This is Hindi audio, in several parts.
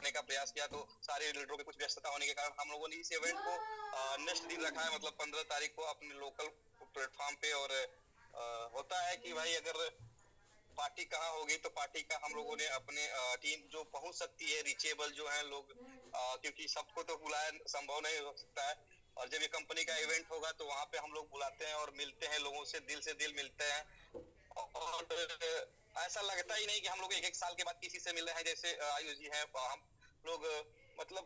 करने का प्रयास किया, तो सारे लीडरों की कुछ व्यस्तता होने के कारण हम लोगों ने इस इवेंट को नेक्स्ट दिन रखा है, मतलब 15 तारीख को अपने लोकल प्लेटफॉर्म पे। और होता है कि भाई अगर पार्टी कहाँ होगी, तो पार्टी का हम लोगों ने अपने टीम जो पहुंच सकती है, रीचेबल जो है लोग, क्योंकि सबको तो बुलाया संभव नहीं हो सकता है। और जब ये कंपनी का इवेंट होगा तो वहाँ पे हम लोग बुलाते हैं और मिलते हैं लोगों से दिल मिलते हैं। और ऐसा लगता ही नहीं कि हम लोग एक एक साल के बाद किसी से मिल रहे हैं। जैसे आयुष जी हैं, हम लोग मतलब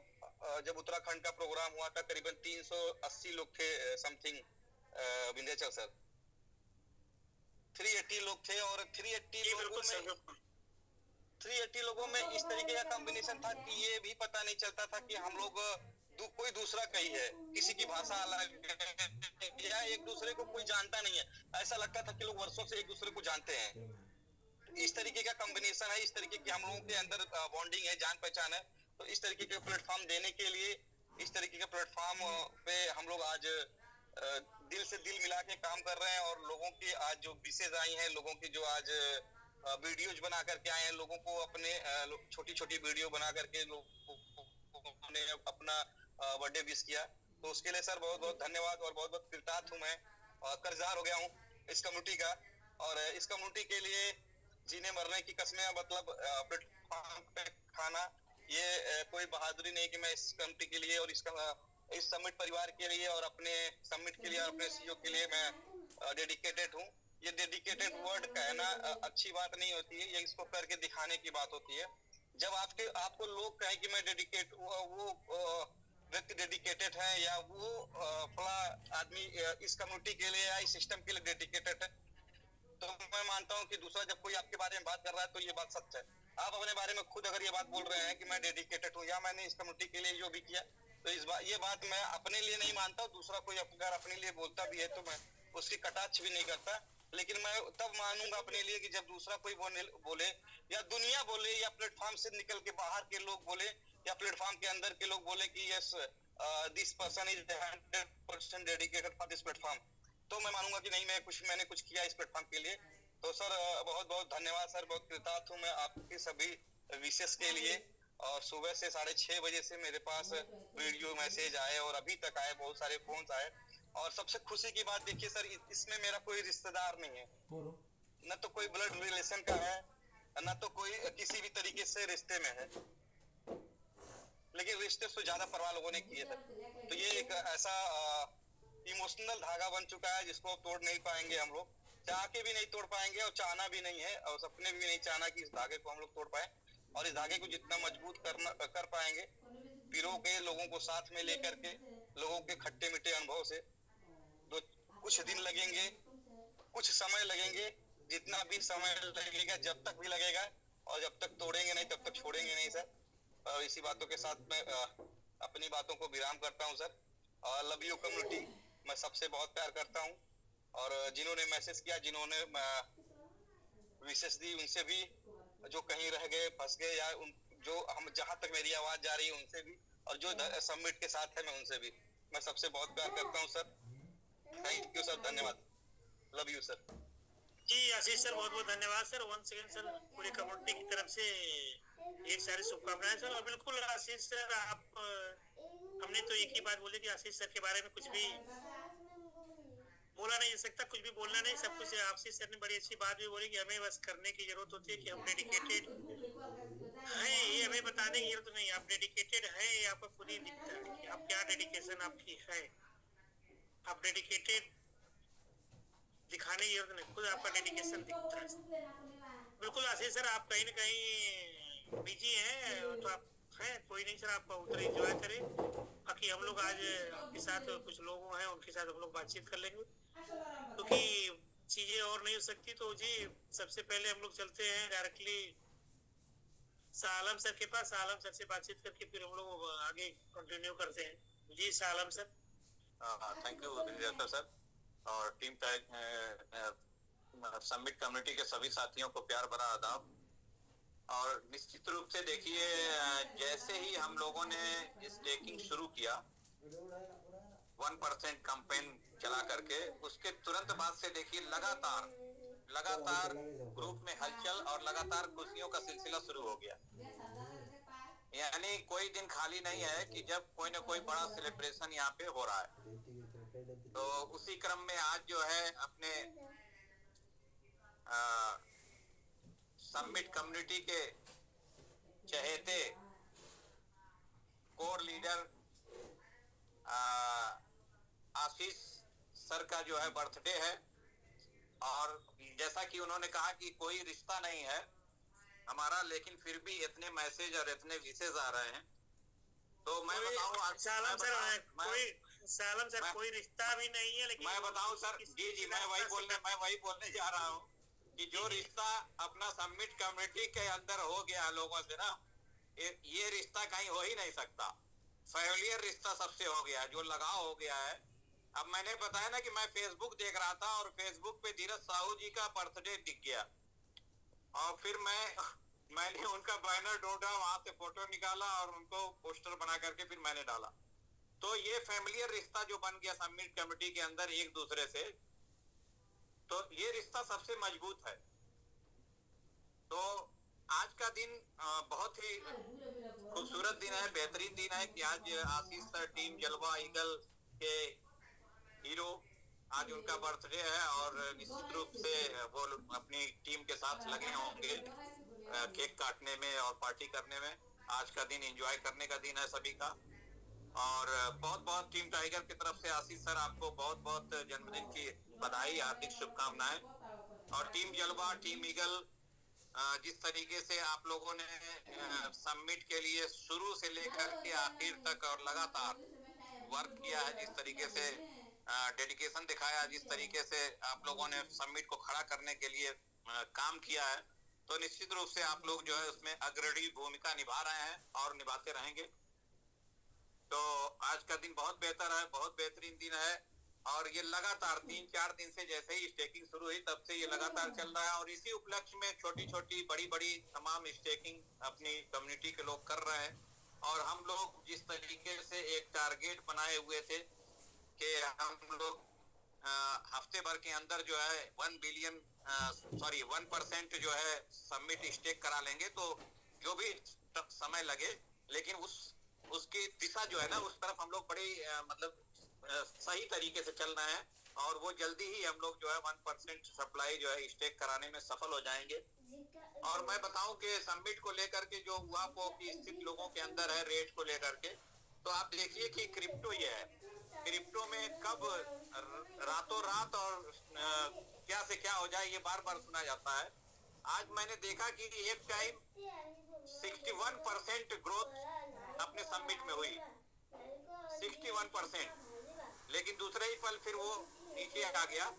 जब उत्तराखंड का प्रोग्राम हुआ था करीबन 380 लोग थे समथिंग, विंध्याचल सर 380 लोग थे। और 380 लोगों में इस तरीके का कॉम्बिनेशन था कि ये भी पता नहीं चलता था कि हम लोग कोई दूसरा कहीं है, किसी की भाषा अलग है, या एक दूसरे को कोई जानता नहीं है। ऐसा लगता था कि लोग वर्षों से एक दूसरे को जानते हैं। इस तरीके का कॉम्बिनेशन है, इस तरीके की हम लोगों के अंदर बॉन्डिंग है, जान पहचान है। तो इस तरीके के प्लेटफॉर्म देने के लिए, इस तरीके के प्लेटफॉर्म पे हम लोग आज दिल से दिल मिला के काम कर रहे हैं। और लोगों की आज जो विशेष आई हैं, लोगों की जो आज वीडियोज बना करके आए हैं, लोगों को अपने छोटी छोटी वीडियो बना करके लोगों ने अपना बर्थडे विश किया। तो उसके लिए सर बहुत बहुत धन्यवाद और बहुत बहुत कृतज्ञ हूँ। मैं कर्जदार हो गया हूँ इस कम्युनिटी का। और इस कम्युनिटी के लिए जीने मरने की कसमें, मतलब प्लेटफॉर्म पे खाना, ये कोई बहादुरी नहीं कि मैं इस कम्युनिटी के लिए और इस समिट परिवार के लिए और अपने समिट के लिए और अपने सीईओ के लिए मैं डेडिकेटेड हूँ। ये डेडिकेटेड वर्ड कहना अच्छी बात नहीं होती है, ये इसको करके दिखाने की बात होती है। जब आपको लोग कहें कि मैं डेडिकेट, वो व्यक्ति डेडिकेटेड है या वो फला आदमी इस कम्युनिटी के लिए या इस सिस्टम के लिए डेडिकेटेड है, तो मैं मानता हूँ कि दूसरा जब कोई आपके बारे में बात कर रहा है तो ये बात सच है। आप अपने बारे में खुद अगर ये बात बोल रहे हैं कि मैं डेडिकेटेड हूँ या मैंने इस कम्युनिटी के लिए जो भी किया, तो ये बात मैं अपने लिए नहीं मानता। दूसरा कोई अगर अपने लिए बोलता भी है तो मैं उसकी कटाक्ष भी नहीं करता। लेकिन मैं तब मानूंगा अपने लिए कि जब दूसरा कोई बोले या दुनिया बोले या प्लेटफॉर्म से निकल के बाहर के लोग बोले या प्लेटफॉर्म के अंदर के लोग बोले कि yes this person is 100% dedicated for this platform, तो मैं मानूंगा कि नहीं, मैंने कुछ किया इस प्लेटफॉर्म के लिए। तो सर बहुत बहुत धन्यवाद सर, बहुत कृतज्ञ हूँ मैं आपके सभी विशेष के लिए। और सुबह से 6:30 बजे से मेरे पास वीडियो मैसेज आए और अभी तक आए, बहुत सारे फोन आए। और सबसे खुशी की बात देखिए सर, इसमें मेरा कोई रिश्तेदार नहीं है, न तो कोई ब्लड रिलेशन का है, न तो कोई किसी भी तरीके से रिश्ते में है, लेकिन रिश्ते से ज्यादा परवाह लोगों ने किए सर। तो ये एक ऐसा इमोशनल धागा बन चुका है जिसको तोड़ नहीं पाएंगे हम लोग, चाह के भी नहीं तोड़ पाएंगे और चाहना भी नहीं है, और सपने भी नहीं चाहना कि इस धागे को हम लोग तोड़ पाए। और इस धागे को जितना मजबूत कर पाएंगे, पीरों के लोगों को साथ में लेकर के, लोगों के खट्टे मीठे अनुभव से, तो कुछ दिन लगेंगे, कुछ समय लगेंगे, जितना भी समय लगेगा, जब तक भी लगेगा, और जब तक तोड़ेंगे नहीं तब तक छोड़ेंगे नहीं सर। और इसी बातों के साथ मैं अपनी बातों को विराम करता हूँ सर। लव यू कम्युनिटी, मैं सबसे बहुत प्यार करता हूँ। और जिन्होंने मैसेज किया, जिन्होंने विशेष दी, उनसे भी, जो कहीं रह गए, फंस गए, या जो हम जहां तक मेरी आवाज जा रही है उनसे भी, और जो सबमिट के साथ है मैं उनसे भी, मैं सबसे बहुत प्यार करता हूँ सर। थैंक यू सर, धन्यवाद, लव यू सर। जी आशीष सर, बहुत बहुत धन्यवाद सर। वन सेकेंड सर, पूरी कम्युनिटी की तरफ से एक सारी शुभकामनाएं सर। और बिल्कुल आशीष सर, आप हमने तो एक ही बात बोली कि आशीष सर के बारे में कुछ भी बोला नहीं जा सकता, कुछ भी बोलना नहीं, सब कुछ आशीष सर ने बड़ी अच्छी बात भी बोली कि हमें बस करने की जरूरत होती है कि हम डेडिकेटेड हैं, ये हमें बताने की जरूरत नहीं। आप डेडिकेटेड है, ये आपको खुद ही दिखता है कि आप क्या डेडिकेशन आपकी है। आप डेडिकेटेड दिखाने की जरूरत नहीं, खुद आपका डेडिकेशन दिखता है। बिल्कुल आशीष सर, आप कहीं ना कहीं बिजी हैं, तो आप हैं, कोई नहीं सर, आप उधर एंजॉय करें। बाकी हम लोग आज आपके साथ कुछ लोग हैं, उनके साथ हम लोग बातचीत कर लेंगे, क्योंकि चीजें और नहीं हो सकती। तो जी सबसे पहले हम लोग चलते हैं डायरेक्टली सालम सर के पास। सालम सर से बातचीत करके फिर हम लोग आगे कंटिन्यू करते हैं। जी सालम सर। Thank you sir. और टीम समिट कम्युनिटी के सभी साथियों को प्यार भरा आदाब। और निश्चित रूप से देखिए, जैसे ही हम लोगों ने इस स्टेकिंग शुरू किया 1% कैंपेन चला करके, उसके तुरंत बाद से देखिए लगातार ग्रुप में हलचल और लगातार खुशियों का सिलसिला शुरू हो गया। यानी कोई दिन खाली नहीं है कि जब कोई ना कोई बड़ा सेलिब्रेशन यहाँ पे हो रहा है। तो उसी क्रम में आज जो है अपने समिट कम्युनिटी के चहेते कोर लीडर आशीष सर का जो है बर्थडे है। और जैसा कि उन्होंने कहा कि कोई रिश्ता नहीं है हमारा, लेकिन फिर भी इतने मैसेज और इतने विशेष आ रहे हैं। तो मैं बताऊं सालम सर कोई रिश्ता भी नहीं है, लेकिन मैं बताऊं सर, जी मैं वही बोलने जा रहा हूं कि जो रिश्ता अपना समिट कम्युनिटी के अंदर हो गया लोगों से ना, ये रिश्ता कहीं हो ही नहीं सकता। फैमिलियर रिश्ता सबसे हो गया, जो लगाव हो गया है। अब मैंने बताया ना कि मैं फेसबुक देख रहा था और फेसबुक पे धीरज साहू जी का बर्थडे दिख गया, और फिर मैंने उनका बैनर ढूंढा, वहां से फोटो निकाला और उनको पोस्टर बना करके फिर मैंने डाला। तो ये फैमिलियर रिश्ता जो बन गया समिट कमेटी के अंदर एक दूसरे से, तो ये रिश्ता सबसे मजबूत है। तो आज का दिन बहुत ही खूबसूरत दिन है, बेहतरीन दिन है कि आज आशीष सर टीम जलवा ईगल के हीरो, आज उनका बर्थडे है और निश्चित रूप से वो अपनी टीम के साथ लगे होंगे केक काटने में और पार्टी करने में। आज का दिन एंजॉय करने का दिन है सभी का। और बहुत बहुत टीम टाइगर की तरफ से आशीष सर आपको बहुत बहुत जन्मदिन की बधाई, हार्दिक शुभकामनाएं। और टीम जलवा, टीम ईगल, जिस तरीके से आप लोगों ने समिट के लिए शुरू से लेकर के आखिर तक और लगातार वर्क किया है, जिस तरीके से डेडिकेशन दिखाया, जिस तरीके से आप लोगों ने समिट को खड़ा करने के लिए काम किया है, तो निश्चित रूप से आप लोग जो है उसमें अग्रणी भूमिका निभा रहे हैं और निभाते रहेंगे। तो आज का दिन बहुत बेहतर है, बहुत बेहतरीन दिन है। और ये लगातार 3-4 दिन से जैसे ही स्टेकिंग शुरू हुई तब से ये लगातार चल रहा है। और इसी उपलक्ष्य में छोटी छोटी बड़ी बड़ी तमाम स्टेकिंग अपनी कम्युनिटी के लोग कर रहे हैं। और हम लोग जिस तरीके से एक टारगेट बनाए हुए थे कि हम लोग हफ्ते भर के अंदर जो है 1% जो है समिट स्टेक करा लेंगे, तो जो भी समय लगे, लेकिन उसकी दिशा जो है ना, उस तरफ हम लोग बड़ी मतलब सही तरीके से चल रहे हैं। और वो जल्दी ही हम लोग जो है 1% सप्लाई जो है स्टेक कराने में सफल हो जाएंगे। और मैं बताऊं कि समिट को लेकर के जो हुआ वो की स्थिति लोगों के अंदर है रेट को लेकर के, तो आप देखिए कि क्रिप्टो ये है, क्रिप्टो में कब रातों रात और क्या से क्या हो जाए ये बार बार सुना जाता है। आज मैंने देखा कि एक टाइम 61% ग्रोथ अपने समिट में हुई, 61%, लेकिन दूसरे ही पल फिर वो नीचे आ गया।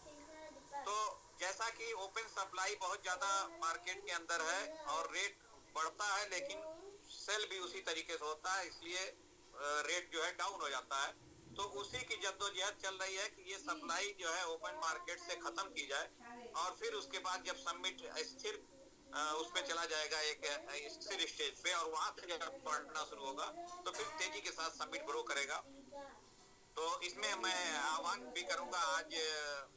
तो जैसा कि ओपन सप्लाई बहुत ज्यादा मार्केट के अंदर है और रेट बढ़ता है, लेकिन सेल भी उसी तरीके से होता है, इसलिए रेट जो है डाउन हो जाता है। तो उसी की जद्दोजहद चल रही है कि ये सप्लाई जो है ओपन मार्केट से खत्म की जाए और फिर उसके बाद जब समिट स्थिर उस पे चला जाएगा एक स्थिर स्टेज पे, और वहां से जब बढ़ना शुरू होगा तो फिर तेजी के साथ समिट ग्रो करेगा। तो इसमें मैं आह्वान भी करूंगा आज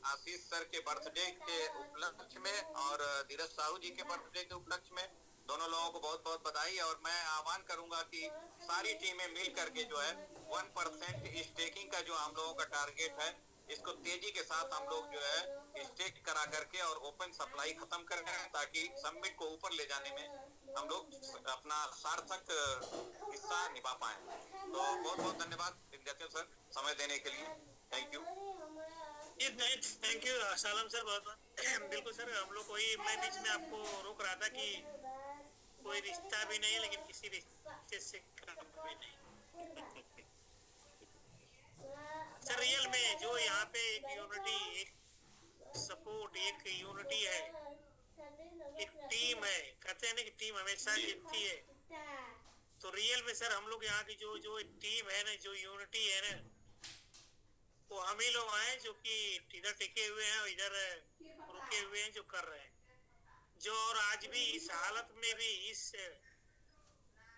आशीष सर के बर्थडे के उपलक्ष्य में और धीरज साहू जी के बर्थडे के उपलक्ष्य में दोनों लोगों को बहुत बहुत बधाई। और मैं आह्वान करूंगा कि सारी टीमें मिल करके जो है 1% स्टेकिंग का जो हम लोगों का टारगेट है, इसको तेजी के साथ हम लोग जो है स्टेक करा करके और ओपन सप्लाई खत्म कर रहे हैं, ताकि समिट को ऊपर ले जाने में हम लोग अपना सार्थक हिस्सा निभा पाए। तो बहुत बहुत धन्यवाद विंध्याचल सर समय देने के लिए, thank you. Thank you Salam sir, बहुत बहुत बिल्कुल सर। हम लोग वही, मैं बीच में आपको रोक रहा था कि कोई रिश्ता भी नहीं, लेकिन किसी रिश्ते से कम भी नहीं सर। रियल में जो यहाँ पे एक यूनिटी, एक सपोर्ट, एक यूनिटी है, एक टीम है। कहते हैं ना कि टीम हमेशा जीतती है, तो रियल में सर हम लोग यहाँ की जो जो टीम है ना, जो यूनिटी है ना, वो हम ही लोग हैं जो कि इधर टिके हुए हैं और इधर रुके हुए हैं, जो कर रहे हैं जो। और आज भी इस हालत में भी,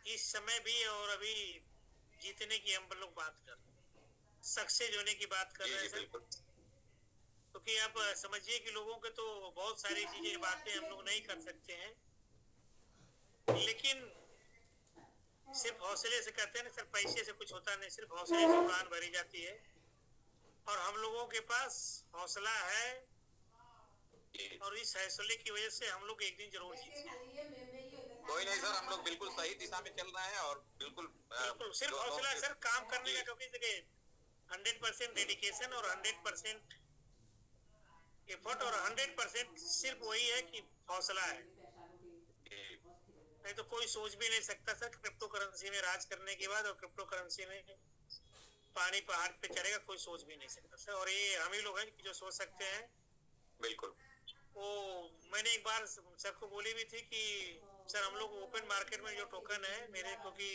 इस समय भी, और अभी जीतने की हम लोग बात कर रहे हैं, सक्सेस होने की बात कर रहे हैं सर। क्योंकि आप समझिए कि लोगों के तो बहुत सारी चीजें, बातें हम लोग नहीं कर सकते हैं, लेकिन सिर्फ हौसले से करते हैं ना सर, पैसे से कुछ होता नहीं, सिर्फ हौसले से उड़ान भरी जाती है। और हम लोगों के पास हौसला है, और इस हौसले की वजह से हम लोग एक दिन जरूर जीतेंगे। कोई नहीं सर, हम लोग बिल्कुल सही दिशा में चल रहे हैं और बिल्कुल बिल्कुल सिर्फ हौसला सर, काम करने का, क्योंकि देखिए 100% डेडिकेशन और 100% एफर्ट और 100% सिर्फ वही है कि हौसला है। नहीं तो कोई सोच भी नहीं सकता सर क्रिप्टो करेंसी में राज करने के बाद और क्रिप्टो करेंसी में पानी पहाड़ पे चढ़ेगा, कोई सोच भी नहीं सकता सर। और ये हम ही लोग हैं जो सोच सकते हैं। बिल्कुल। वो मैंने एक बार सर को बोली भी थी कि सर हम लोग ओपन मार्केट में जो टोकन है मेरे, क्योंकि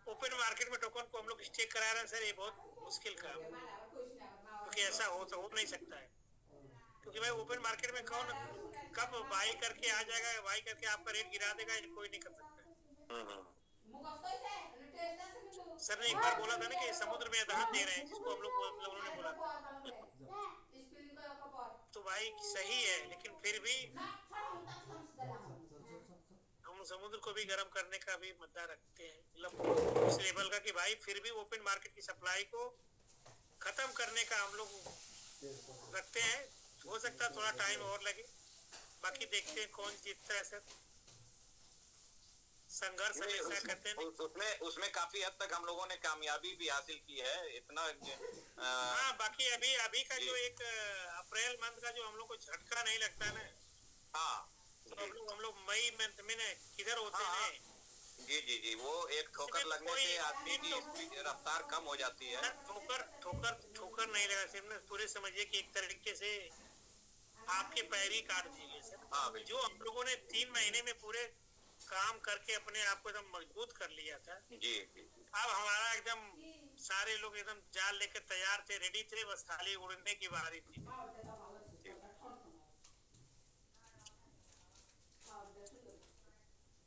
ओपन मार्केट में टोकन को हम लोग स्टेक करा रहे हैं सर, ये बहुत मुश्किल काम है, क्योंकि ऐसा हो नहीं सकता है। क्योंकि भाई ओपन मार्केट में कौन कब बाई करके आ जाएगा, बाई करके आपका रेट गिरा देगा, ये कोई नहीं कर सकता। सर ने एक बार बोला था ना कि समुद्र में दहन दे रहे हैं, जिसको हम लोगों ने बोला था। तो भाई सही है, लेकिन फिर भी हम समुद्र को भी गर्म करने का भी मुद्दा रखते हैं, मतलब उस लेवल का कि भाई फिर भी ओपन मार्केट की सप्लाई को खत्म करने का हम लोग रखते हैं। हो सकता है थोड़ा टाइम और लगे, बाकी देखते हैं कौन जीतता है सर। संघर्ष हमेशा करते हैं। उसमें काफी हद तक हम लोगों ने कामयाबी भी हासिल की है, इतना हाँ, बाकी अभी का जो एक अप्रैल मंथ का जो हम लोग को झटका नहीं लगता ना। हाँ, तो हम लोग मई मंथ में किधर होते हैं। जी, वो एक ठोकर लगने से आदमी की रफ्तार कम हो जाती है। ठोकर नहीं लगा सिर्फ, पूरे समझिए कि एक तरीके से आपके पैर ही काट दिए सर। हाँ, जो हम लोगों ने 3 महीने में पूरे काम करके अपने आप को एकदम मजबूत कर लिया था। जी। अब हमारा एकदम सारे लोग एकदम जाल लेकर तैयार थे, रेडी थे, बस खाली उड़ने की बारी थी।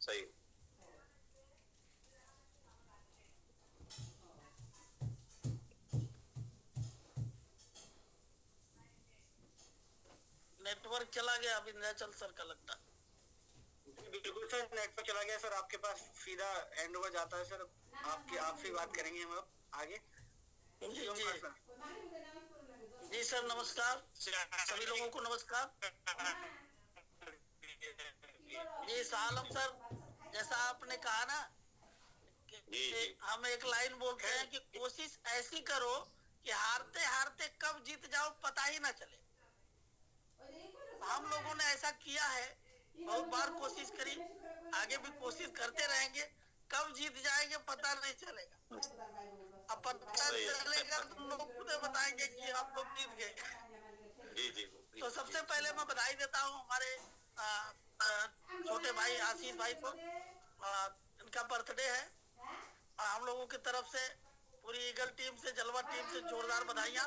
सही। नेटवर्क चला गया विंध्याचल सर का लगता। बिल्कुल सर, नेटवर्क चला गया सर, आपके पास सीधा हैंड ओवर जाता है सर। आपसे बात करेंगे हम अब आगे। जी सर नमस्कार, सभी लोगों को नमस्कार। जी सालम सर, जैसा आपने कहा ना कि हम एक लाइन बोलते हैं कि कोशिश ऐसी करो कि हारते हारते कब जीत जाओ पता ही ना चले। हम लोगों ने ऐसा किया है, बहुत बार कोशिश करी, आगे भी कोशिश करते रहेंगे। कब जीत जाएंगे पता नहीं चलेगा, अब पता चलेगा तो लोग खुद बताएंगे कि हम लोग जीत गए। जी। तो सबसे पहले मैं बधाई देता हूँ हमारे छोटे भाई आशीष भाई को, इनका बर्थडे है। हम लोगों की तरफ से पूरी ईगल टीम से, जलवा टीम से जोरदार बधाइयाँ।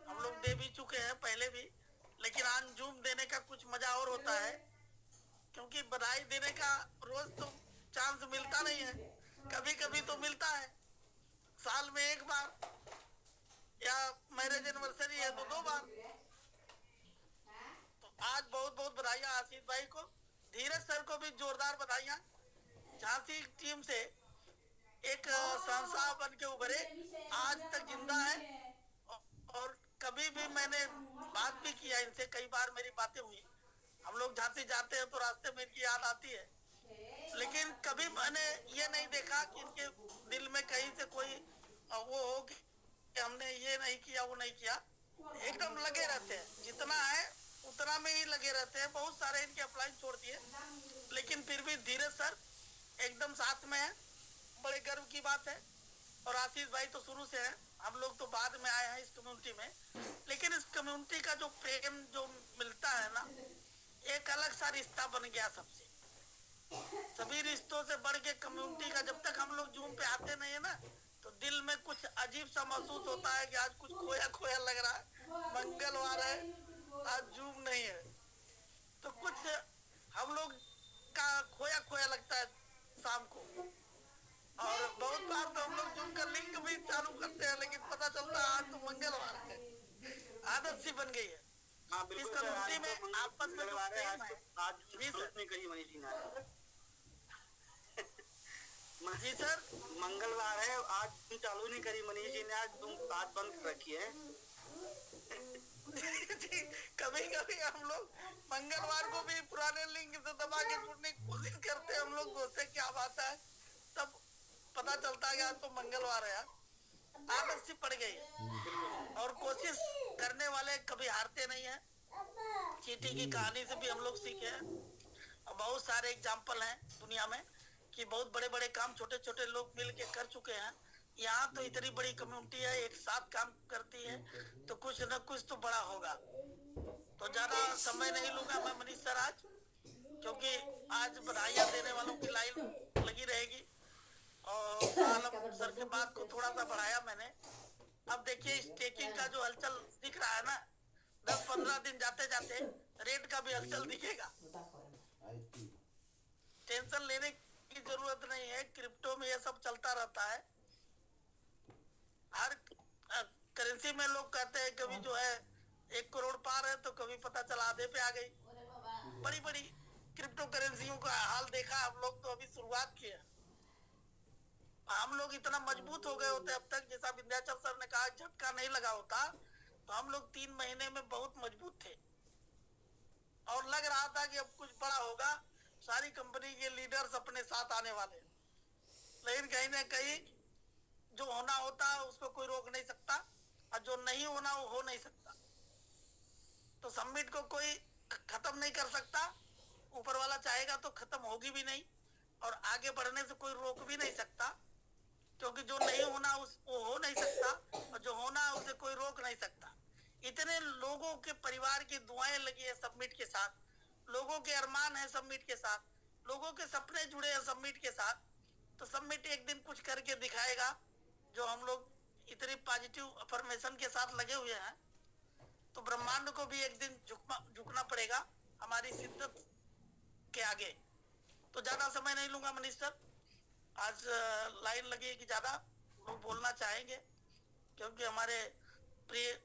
हम लोग दे भी चुके हैं पहले भी, लेकिन अंजुम देने का कुछ मजा और होता है, क्योंकि बधाई देने का रोज तो चांस मिलता नहीं है, कभी कभी तो मिलता है, साल में एक बार, या मैरिज एनिवर्सरी है तो 2 बार। तो आज बहुत बहुत बधाइयाँ आशीष भाई को, धीरज सर को भी जोरदार बधाइयाँ। झांसी टीम से एक संस्था बन के उभरे, आज तक जिंदा है, और कभी भी मैंने बात भी किया इनसे, कई बार मेरी बातें हुई। हम लोग झांसी जाते हैं तो रास्ते में इनकी याद आती है, लेकिन कभी मैंने ये नहीं देखा कि इनके दिल में कहीं से कोई वो हो कि हमने ये नहीं किया वो नहीं किया। एकदम लगे रहते हैं, जितना है उतना में ही लगे रहते हैं। बहुत सारे इनके अप्लाइन छोड़ दिए, लेकिन फिर भी धीरज सर एकदम साथ में है, बड़े गर्व की बात है। और आशीष भाई तो शुरू से है, हम लोग तो बाद में आए हैं इस कम्युनिटी में, लेकिन इस कम्युनिटी का जो प्रेम जो मिलता है ना, एक अलग सा रिश्ता बन गया सबसे। सभी रिश्तों से बढ़ के कम्युनिटी का, जब तक हम लोग जूम पे आते नहीं है ना, तो दिल में कुछ अजीब सा महसूस होता है कि आज कुछ खोया खोया लग रहा है, मंगलवार है, आज जूम नहीं है, तो कुछ हम लोग का खोया खोया लगता है शाम को। और बहुत बार तो हम लोग जूम का लिंक भी चालू करते हैं, लेकिन पता चलता है आज तो मंगलवार है, आदत सी बन गई है। हाँ, इस कम्युनिटी में आपस में जो प्रेम है, आज कहीं बनी थी ना। जी सर। मंगलवार है, आज तुम चालू नहीं करी मनीष जी ने, आज बंद कर रखी है। कभी कभी हम लोग मंगलवार को भी पुराने लिंक से दबा के जुड़ने की कोशिश करते हैं, हम लोग सोचते क्या बात है, तब पता चलता है कि आज तो मंगलवार है। आदत सी पड़ गई है और कोशिश करने वाले कभी हारते नहीं है। चींटी की कहानी से भी हम लोग सीखे हैं और बहुत सारे एग्जाम्पल हैं दुनिया में कि बहुत बड़े बड़े काम छोटे छोटे लोग मिल के कर चुके हैं। यहाँ तो इतनी बड़ी कम्युनिटी है, एक साथ काम करती है, तो कुछ न कुछ तो बड़ा होगा। तो ज्यादा समय नहीं लूंगा मैं मनीष सर आज, क्योंकि आज बधाइयाँ देने वालों की लाइन लगी रहेगी और आलम सर के बात को थोड़ा सा बढ़ाया मैंने। अब देखिए स्टेकिंग का जो हलचल दिख रहा है ना, 10-15 दिन जाते जाते रेट का भी हलचल दिखेगा। टेंशन लेने की जरूरत नहीं है, क्रिप्टो में ये सब चलता रहता है। हर करेंसी में लोग कहते हैं कभी जो है 1 करोड़ पार है, तो कभी पता चला आधे पे आ गई। बड़ी बड़ी क्रिप्टो करेंसियों का हाल देखा हम लोग, तो अभी शुरुआत की है। हम लोग इतना मजबूत हो गए होते अब तक, जैसा विंध्याचल सर ने कहा, झटका नहीं लगा होता तो हम लोग 3 महीने में बहुत मजबूत थे और लग रहा था कि अब कुछ बड़ा होगा, सारी कंपनी के लीडर्स अपने साथ आने वाले। लेकिन कहीं ना कहीं जो होना होता है उसको कोई रोक नहीं सकता और जो नहीं होना वो हो नहीं सकता। तो समिट को कोई खत्म नहीं कर सकता, ऊपर वाला चाहेगा तो खत्म होगी भी नहीं और आगे बढ़ने से कोई रोक भी नहीं सकता, क्योंकि जो नहीं होना वो हो नहीं सकता और जो होना उसे कोई रोक नहीं सकता। इतने लोगों के परिवार की दुआएं लगी है समिट के साथ, लोगों के अरमान है समिट के साथ, लोगों के सपने जुड़े हैं समिट के साथ। तो समिट एक दिन कुछ करके दिखाएगा, जो हम लोग इतनी पॉजिटिव अफर्मेशन के साथ लगे हुए हैं। तो ब्रह्मांड को भी एक दिन झुकना पड़ेगा हमारी शिद्दत के आगे। तो ज्यादा समय नहीं लूंगा मनीष सर, आज लाइन लगेगी, ज्यादा लोग बोलना चाहेंगे क्योंकि हमारे प्रिय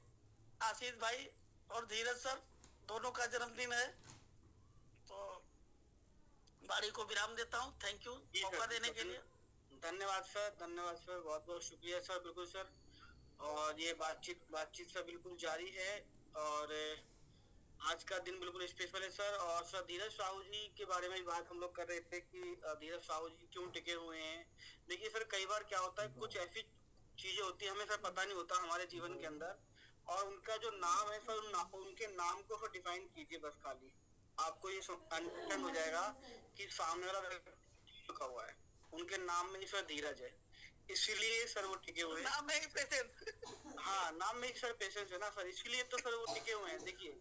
आशीष भाई और धीरज सर दोनों का जन्मदिन है। तो बाड़ी को विराम देता हूँ। थैंक यू मौका देने के लिए। धन्यवाद सर, बहुत बहुत शुक्रिया सर। बिल्कुल सर, और ये बातचीत सर बिल्कुल जारी है और आज का दिन बिल्कुल स्पेशल है सर। और सर धीरज साहू जी के बारे में बात हम लोग कर रहे थे कि धीरज साहू जी क्यों टिके हुए हैं। देखिए सर, कई बार क्या होता है, कुछ ऐसी चीजें होती है हमें सर पता नहीं होता हमारे जीवन के अंदर, और उनका जो नाम है सर, उनके नाम को सर डिफाइन कीजिए बस, खाली आपको ये अंडरस्टैंड हो जाएगा कि सामने वाला व्यक्ति लिखा हुआ है, उनके नाम में ही सर धीरज है, इसीलिए सर वो टिके हुए हैं। नाम में ही पेशेंस। हाँ, नाम में ही सर पेशेंस है ना सर, इसलिए तो सर वो टिके हुए हैं। देखिए,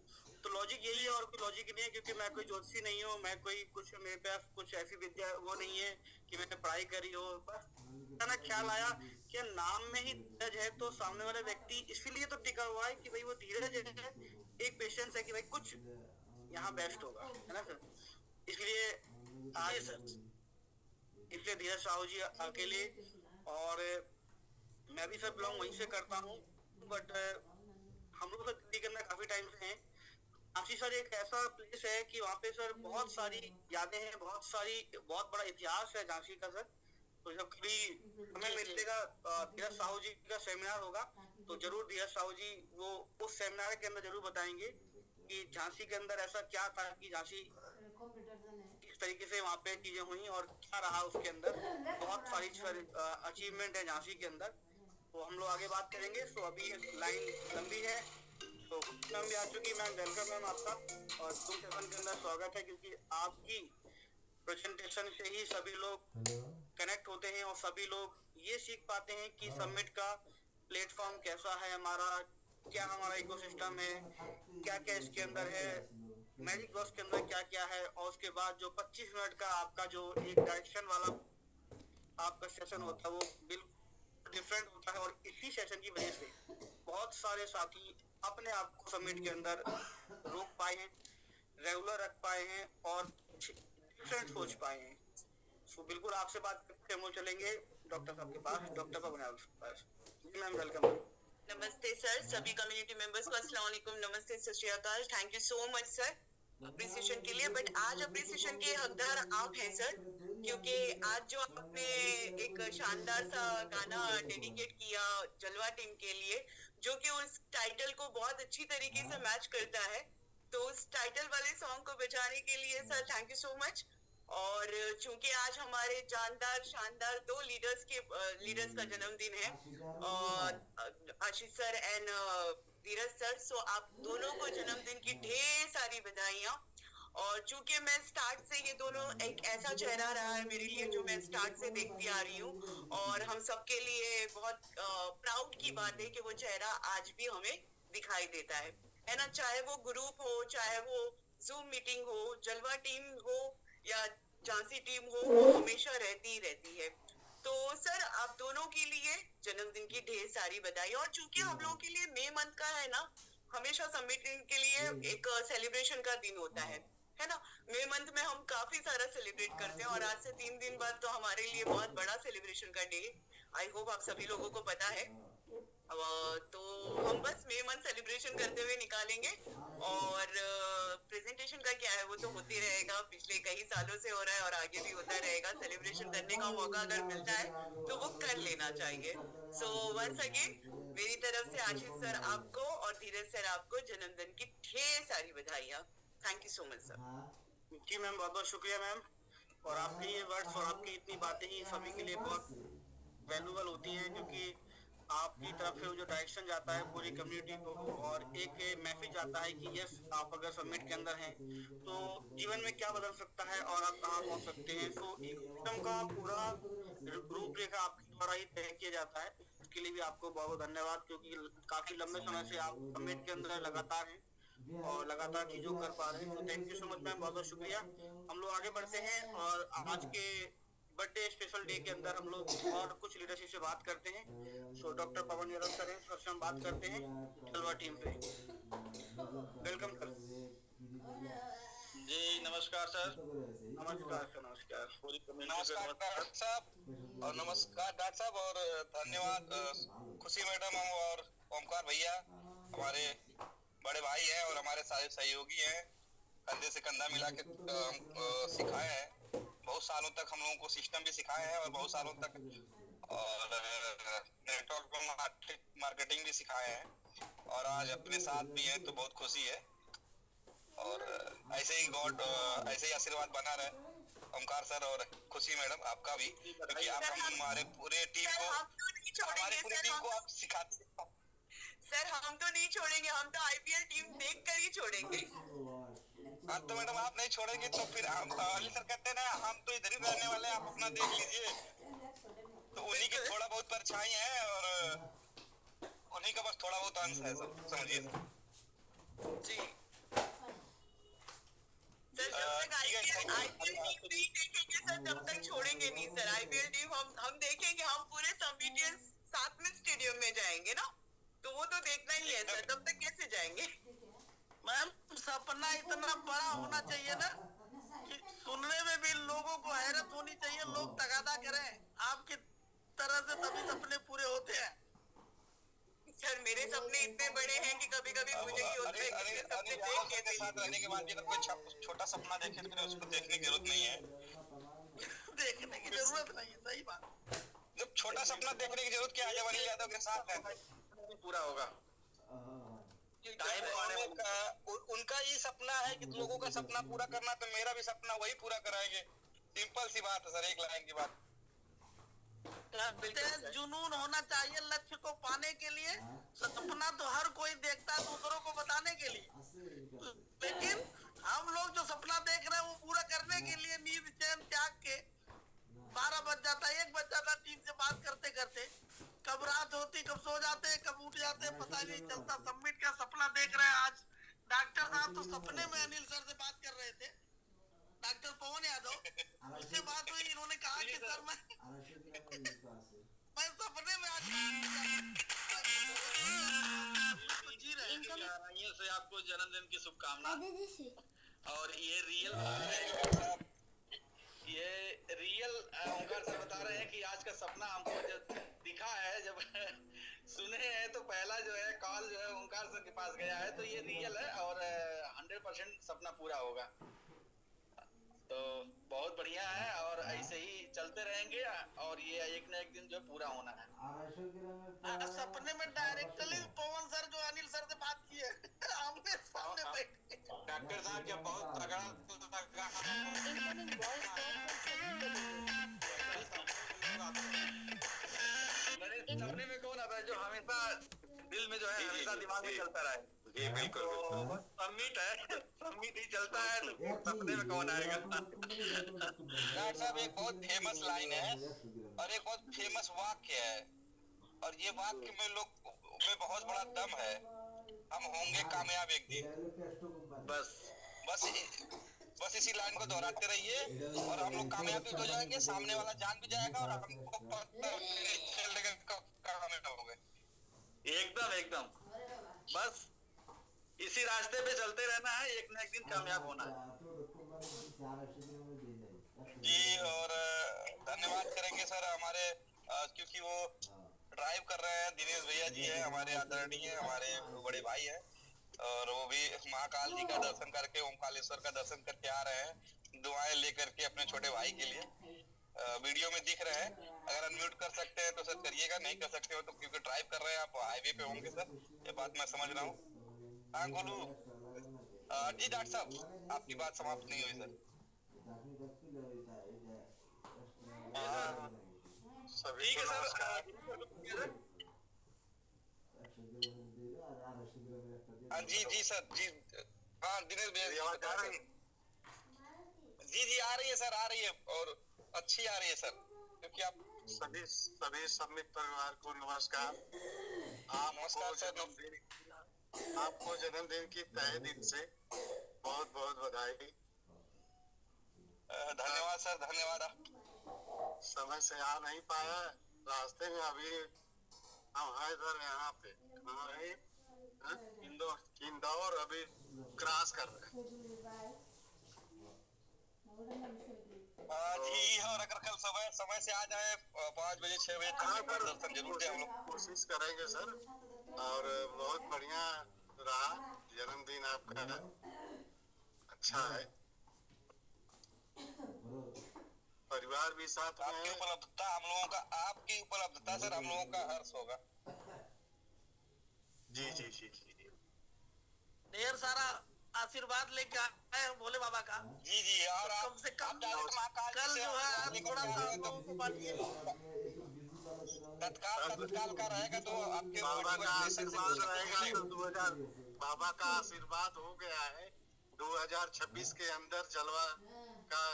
तो लॉजिक यही है और कोई लॉजिक नहीं है, क्योंकि मैं कोई ज्योतिषी नहीं हूँ, मैं कोई कुछ, मेरे पास कुछ ऐसी विद्या वो नहीं है कि मैंने पढ़ाई करी हो। बस ना ख्याल आया कि नाम में ही धीरज है, तो सामने वाला व्यक्ति इसीलिए तो टिका हुआ है कि भाई वो धीरज है, एक पेशेंस है कि भाई कुछ यहाँ बेस्ट होगा, है ना सर। इसलिए आज इसलिए धीरज साहू जी अकेले, और मैं भी सर बिलोंग वहीं से करता हूँ, बट हम लोग सर करना काफी टाइम से हैं। काशी सर एक ऐसा प्लेस है कि वहाँ पे सर बहुत सारी यादें हैं, बहुत बड़ा इतिहास है झांसी का सर। तो जब कभी हमें मिलेगा, धीरज साहू जी का सेमिनार होगा, तो जरूर धीरज साहू जी वो उस सेमिनार के अंदर जरूर बताएंगे कि झांसी के अंदर ऐसा क्या था कि झांसी किस तरीके से वहाँ पे चीजें हुई और क्या रहा उसके अंदर। बहुत सारी अचीवमेंट है झांसी के अंदर, तो हम लोग आगे बात करेंगे। तो अभी लाइन लंबी है, तो मैम भी आ चुकी। मैम वेलकम मैम आपका, और जूम सेशन के अंदर स्वागत है, क्योंकि आपकी प्रेजेंटेशन से ही सभी लोग कनेक्ट होते हैं और सभी लोग ये सीख पाते हैं कि समिट का प्लेटफॉर्म कैसा है, हमारा क्या, हमारा इकोसिस्टम है, क्या क्या इसके अंदर है, मैजिक बॉक्स के अंदर क्या क्या है। और उसके बाद जो 25 मिनट का आपका जो एक डायरेक्शन वाला आपका सेशन होता है, वो बिल्कुल डिफरेंट होता है। और इसी सेशन की वजह से बहुत सारे साथी अपने आप को समिट के अंदर रोक पाए हैं, रेगुलर रख पाए हैं और डिफरेंट सोच पाए हैं। तो बिल्कुल आपसे बात करते हम लोग चलेंगे डॉक्टर साहब के पास, डॉक्टर पवन के पास। जी मैम वेलकम। नमस्ते सर, सभी कम्युनिटी मेंबर्स को अस्सलाम वालेकुम, नमस्ते, सत श्री अकाल। Thank you so much sir appreciation के लिए, बट आज अप्रिसिएशन के हकदार आप हैं सर। क्योंकि आज जो आपने एक शानदार सा गाना डेडिकेट किया जलवा टीम के लिए, जो कि उस टाइटल को बहुत अच्छी तरीके से मैच करता है, तो उस टाइटल वाले सॉन्ग को बचाने के लिए sir thank you so much. और चूंकि आज हमारे जानदार शानदार दो लीडर्स का जन्मदिन है, आशीष सर एंड धीरज सर, सो आप दोनों को जन्मदिन की ढेर सारी बधाइयाँ। और चूंकि मैं स्टार्ट से ये दोनों एक ऐसा चेहरा रहा है मेरे लिए जो मैं स्टार्ट से देखती आ रही हूँ, और हम सबके लिए बहुत प्राउड की बात है कि वो चेहरा आज भी हमें दिखाई देता है ना। चाहे वो ग्रुप हो, चाहे वो जूम मीटिंग हो, जलवा टीम हो या झांसी टीम हो, वो हमेशा रहती ही रहती है। तो सर आप दोनों के लिए जन्मदिन की ढेर सारी बधाई। और चूंकि हम लोगों के लिए मई मंथ का है ना, हमेशा समिट के लिए एक सेलिब्रेशन का दिन होता है ना। मई मंथ में हम काफी सारा सेलिब्रेट करते हैं, और आज से 3 दिन बाद तो हमारे लिए बहुत बड़ा सेलिब्रेशन का डे। आई होप आप सभी लोगों को पता है। तो हम बस मई मंथ सेलिब्रेशन करते हुए निकालेंगे, और प्रेजेंटेशन का क्या है वो तो होती रहेगा, पिछले कई सालों से हो रहा है और आगे भी होता रहेगा। सेलिब्रेशन करने का मौका अगर मिलता है तो वो कर लेना चाहिए। सो वंस अगेन मेरी तरफ से आशीष सर आपको और धीरज सर आपको जन्मदिन की ढेर सारी बधाइयाँ। Thank you so much sir. जी मैम, बहुत बहुत शुक्रिया मैम। और आपके ये वर्ड्स और आपकी इतनी बातें ही सभी के लिए बहुत वैल्यूबल होती हैं, क्योंकि आपकी तरफ से जो डायरेक्शन जाता है पूरी कम्युनिटी को, और एक मैसेज आता है कि यस आप अगर समिट के अंदर हैं तो जीवन में क्या बदल सकता है और आप कहाँ पहुँच सकते हैं। सो सिस्टम का पूरा रूपरेखा आपके द्वारा ही तय किया जाता है। इसके लिए भी आपको बहुत बहुत धन्यवाद, क्योंकि काफी लंबे समय से आप समिट के अंदर लगातार हैं और लगातार चीजों कर पा रहे हैं। तो thank you so much ma'am, बहुत बहुत शुक्रिया। हम लोग आगे बढ़ते हैं और आज के बर्थडे स्पेशल डे के अंदर हम लोग और कुछ लीडरशिप से बात करते हैं। सो डॉक्टर पवन यादव सर हैं, सर से हम बात करते हैं जलवा टीम पे। Welcome sir. जी नमस्कार सर। नमस्कार सर। नमस्कार। नमस्कार डॉक्टर साहब, और नमस्कार डॉक्टर साहब, और धन्यवाद खुशी मैडम और ओमकार भैया, हमारे बड़े भाई हैं और हमारे सारे सहयोगी हैं। कंधे से कंधा मिला के सिखाए हैं, बहुत सालों तक हम लोगों को सिस्टम भी सिखाए हैं और बहुत सालों तक और नेटवर्क मार्केटिंग भी सिखाए हैं, और आज अपने साथ भी हैं तो बहुत खुशी है। और ऐसे ही गॉड ऐसे ही आशीर्वाद बना रहे ओमकार सर और खुशी मैडम आपका भी, क्योंकि आप हमारे पूरे टीम को हमारी पूरी टीम को आप सिखाते हैं। सर हम तो नहीं छोड़ेंगे, हम तो आईपीएल टीम देख कर ही छोड़ेंगे। हाँ तो मैडम आप नहीं छोड़ेंगे तो फिर हम अली सर कहते हैं ना, हम तो इधर ही रहने वाले हैं, आप अपना देख लीजिए। तो उन्हीं की थोड़ा बहुत परछाई है और उन्हीं का बस थोड़ा बहुत अंश है सर, समझिए जी सर। जब तक आईपीएल टीम नहीं देखेंगे सर तब तक छोड़ेंगे नहीं सर। आईपीएल टीम हम देखेंगे, हम पूरे समिटियंस साथ में स्टेडियम में जाएंगे ना, तो वो तो देखना ही है सर, तब तक कैसे जाएंगे। मैम सपना इतना बड़ा होना चाहिए ना कि सुनने में भी लोगों को हैरत होनी चाहिए, लोग तगादा करें आपकी तरह से, तभी सपने पूरे होते हैं। सर मेरे सपने इतने बड़े हैं कि कभी कभी मुझे ही होता है कि सपने देख के साथ रहने के बाद भी अगर कोई छोटा सपना देखे तो फिर उसको देखने की जरूरत नहीं है। देखने की जरूरत नहीं है, सही बात। जब छोटा सपना देखने की जरूरत क्या है, जब अनिल यादव के साथ है पूरा होगा। उनका ये सपना है कि लोगों का सपना पूरा करना, तो मेरा भी सपना वही पूरा कराएंगे। सिंपल सी बात है सर, एक लाइन की बात। जुनून होना चाहिए लक्ष्य को पाने के लिए। सपना तो हर कोई देखता है दूसरों को बताने के लिए, लेकिन हम लोग जो सपना देख रहे हैं वो पूरा करने के लिए नींद चैन त्याग के 12 बज जाता है, 1 बज जाता है टीम से बात करते करते। कब रात होती, कब सो जाते, कब उठ जाते, पता नहीं चलता। सबमिट का सपना देख रहे हैं आज। डॉक्टर साहब तो सपने में अनिल सर से बात कर रहे थे, डॉक्टर पवन यादव, उससे बात हुई, इन्होंने कहा कि सर मैं सपने में आज जी रहे से आपको जन्मदिन की शुभकामनाएं। और ये रियल ओंकार सर बता रहे हैं कि आज का सपना हमको जब दिखा है, जब सुने हैं तो पहला जो है कॉल जो है ओंकार सर के पास गया है, तो ये रियल है और 100% सपना पूरा होगा। तो बहुत बढ़िया है और ऐसे ही चलते रहेंगे और ये एक ना एक दिन जो पूरा होना है। सपने में डायरेक्टली पवन सर जो अनिल सर से बात की है आमने सामने बैठ के। डॉक्टर साहब जब बहुत तगड़ा Incoming voice सपने में कौन आता है जो हमेशा दिल में जो है हमेशा दिमाग में चलता रहे। जी बिल्कुल बिल्कुल। सबमिट है, सबमिट ही चलता है तो सपने में कौन आएगा। डॉक्टर साहब एक बहुत फेमस लाइन है और एक बहुत फेमस वाक्य है और ये वाक्य में लोग में बहुत बड़ा दम है। हम होंगे कामयाब एक दिन। बस बस इसी लाइन को दोहराते रहिए और हम लोग कामयाब भी हो जाएंगे, सामने वाला जान भी जाएगा और हमको पता भी चलेगा कब कामयाब हो गए। एकदम एकदम बस इसी रास्ते पे चलते रहना है, एक ना एक दिन कामयाब होना है। जी और धन्यवाद करेंगे सर हमारे क्योंकि वो ड्राइव कर रहे हैं। दिनेश भैया जी है हमारे आदरणीय, हमारे बड़े भाई हैं और वो भी महाकाल जी का दर्शन करके, ओमकालेश्वर का दर्शन करके आ रहे हैं, दुआएं लेकर के अपने छोटे भाई के लिए। वीडियो में दिख रहे हैं, अगर अनम्यूट कर सकते हैं तो सर करिएगा, नहीं कर सकते हो तो क्योंकि ड्राइव कर रहे हैं आप हाईवे पे होंगे सर, ये बात मैं समझ रहा हूँ। हाँ गोलू जी डॉक्टर साहब आपकी बात समाप्त नहीं हुई सर। ठीक है सर। हाँ जी सर जी। हाँ दिनेश भैया जी आ रही है सर, आ रही है और अच्छी आ रही है सर, क्योंकि आप सभी सम्मित परिवार को नमस्कार। नमस्कार सर। आपको जन्मदिन की तहे दिल से बहुत बहुत बधाई। धन्यवाद सर, धन्यवाद। समय से आ नहीं पाया, रास्ते में अभी हम हैं इधर यहाँ पे इंदौर अभी क्रॉस कर रहे हैं। जी और अगर कल समय से आ जाए 5 बजे 6 बजे तक दर्शन जरूर दें हम लोग। कोशिश करेंगे सर। और बहुत बढ़िया रहा जन्मदिन आपका, अच्छा है। परिवार भी साथ में आपकी है। उपलब्धता हम लोगों का, आपकी उपलब्धता सर हम लोगों का हर्ष होगा। जी जी जी जी ढेर सारा आशीर्वाद लेके आए हैं भोले बाबा का। जी और कम से कम कल जो है थोड़ा सा तत्काल का रहेगा तो आपके बाबा का आशीर्वाद रहेगा तो 2000 बाबा का आशीर्वाद हो गया है। 2026 के अंदर जलवा का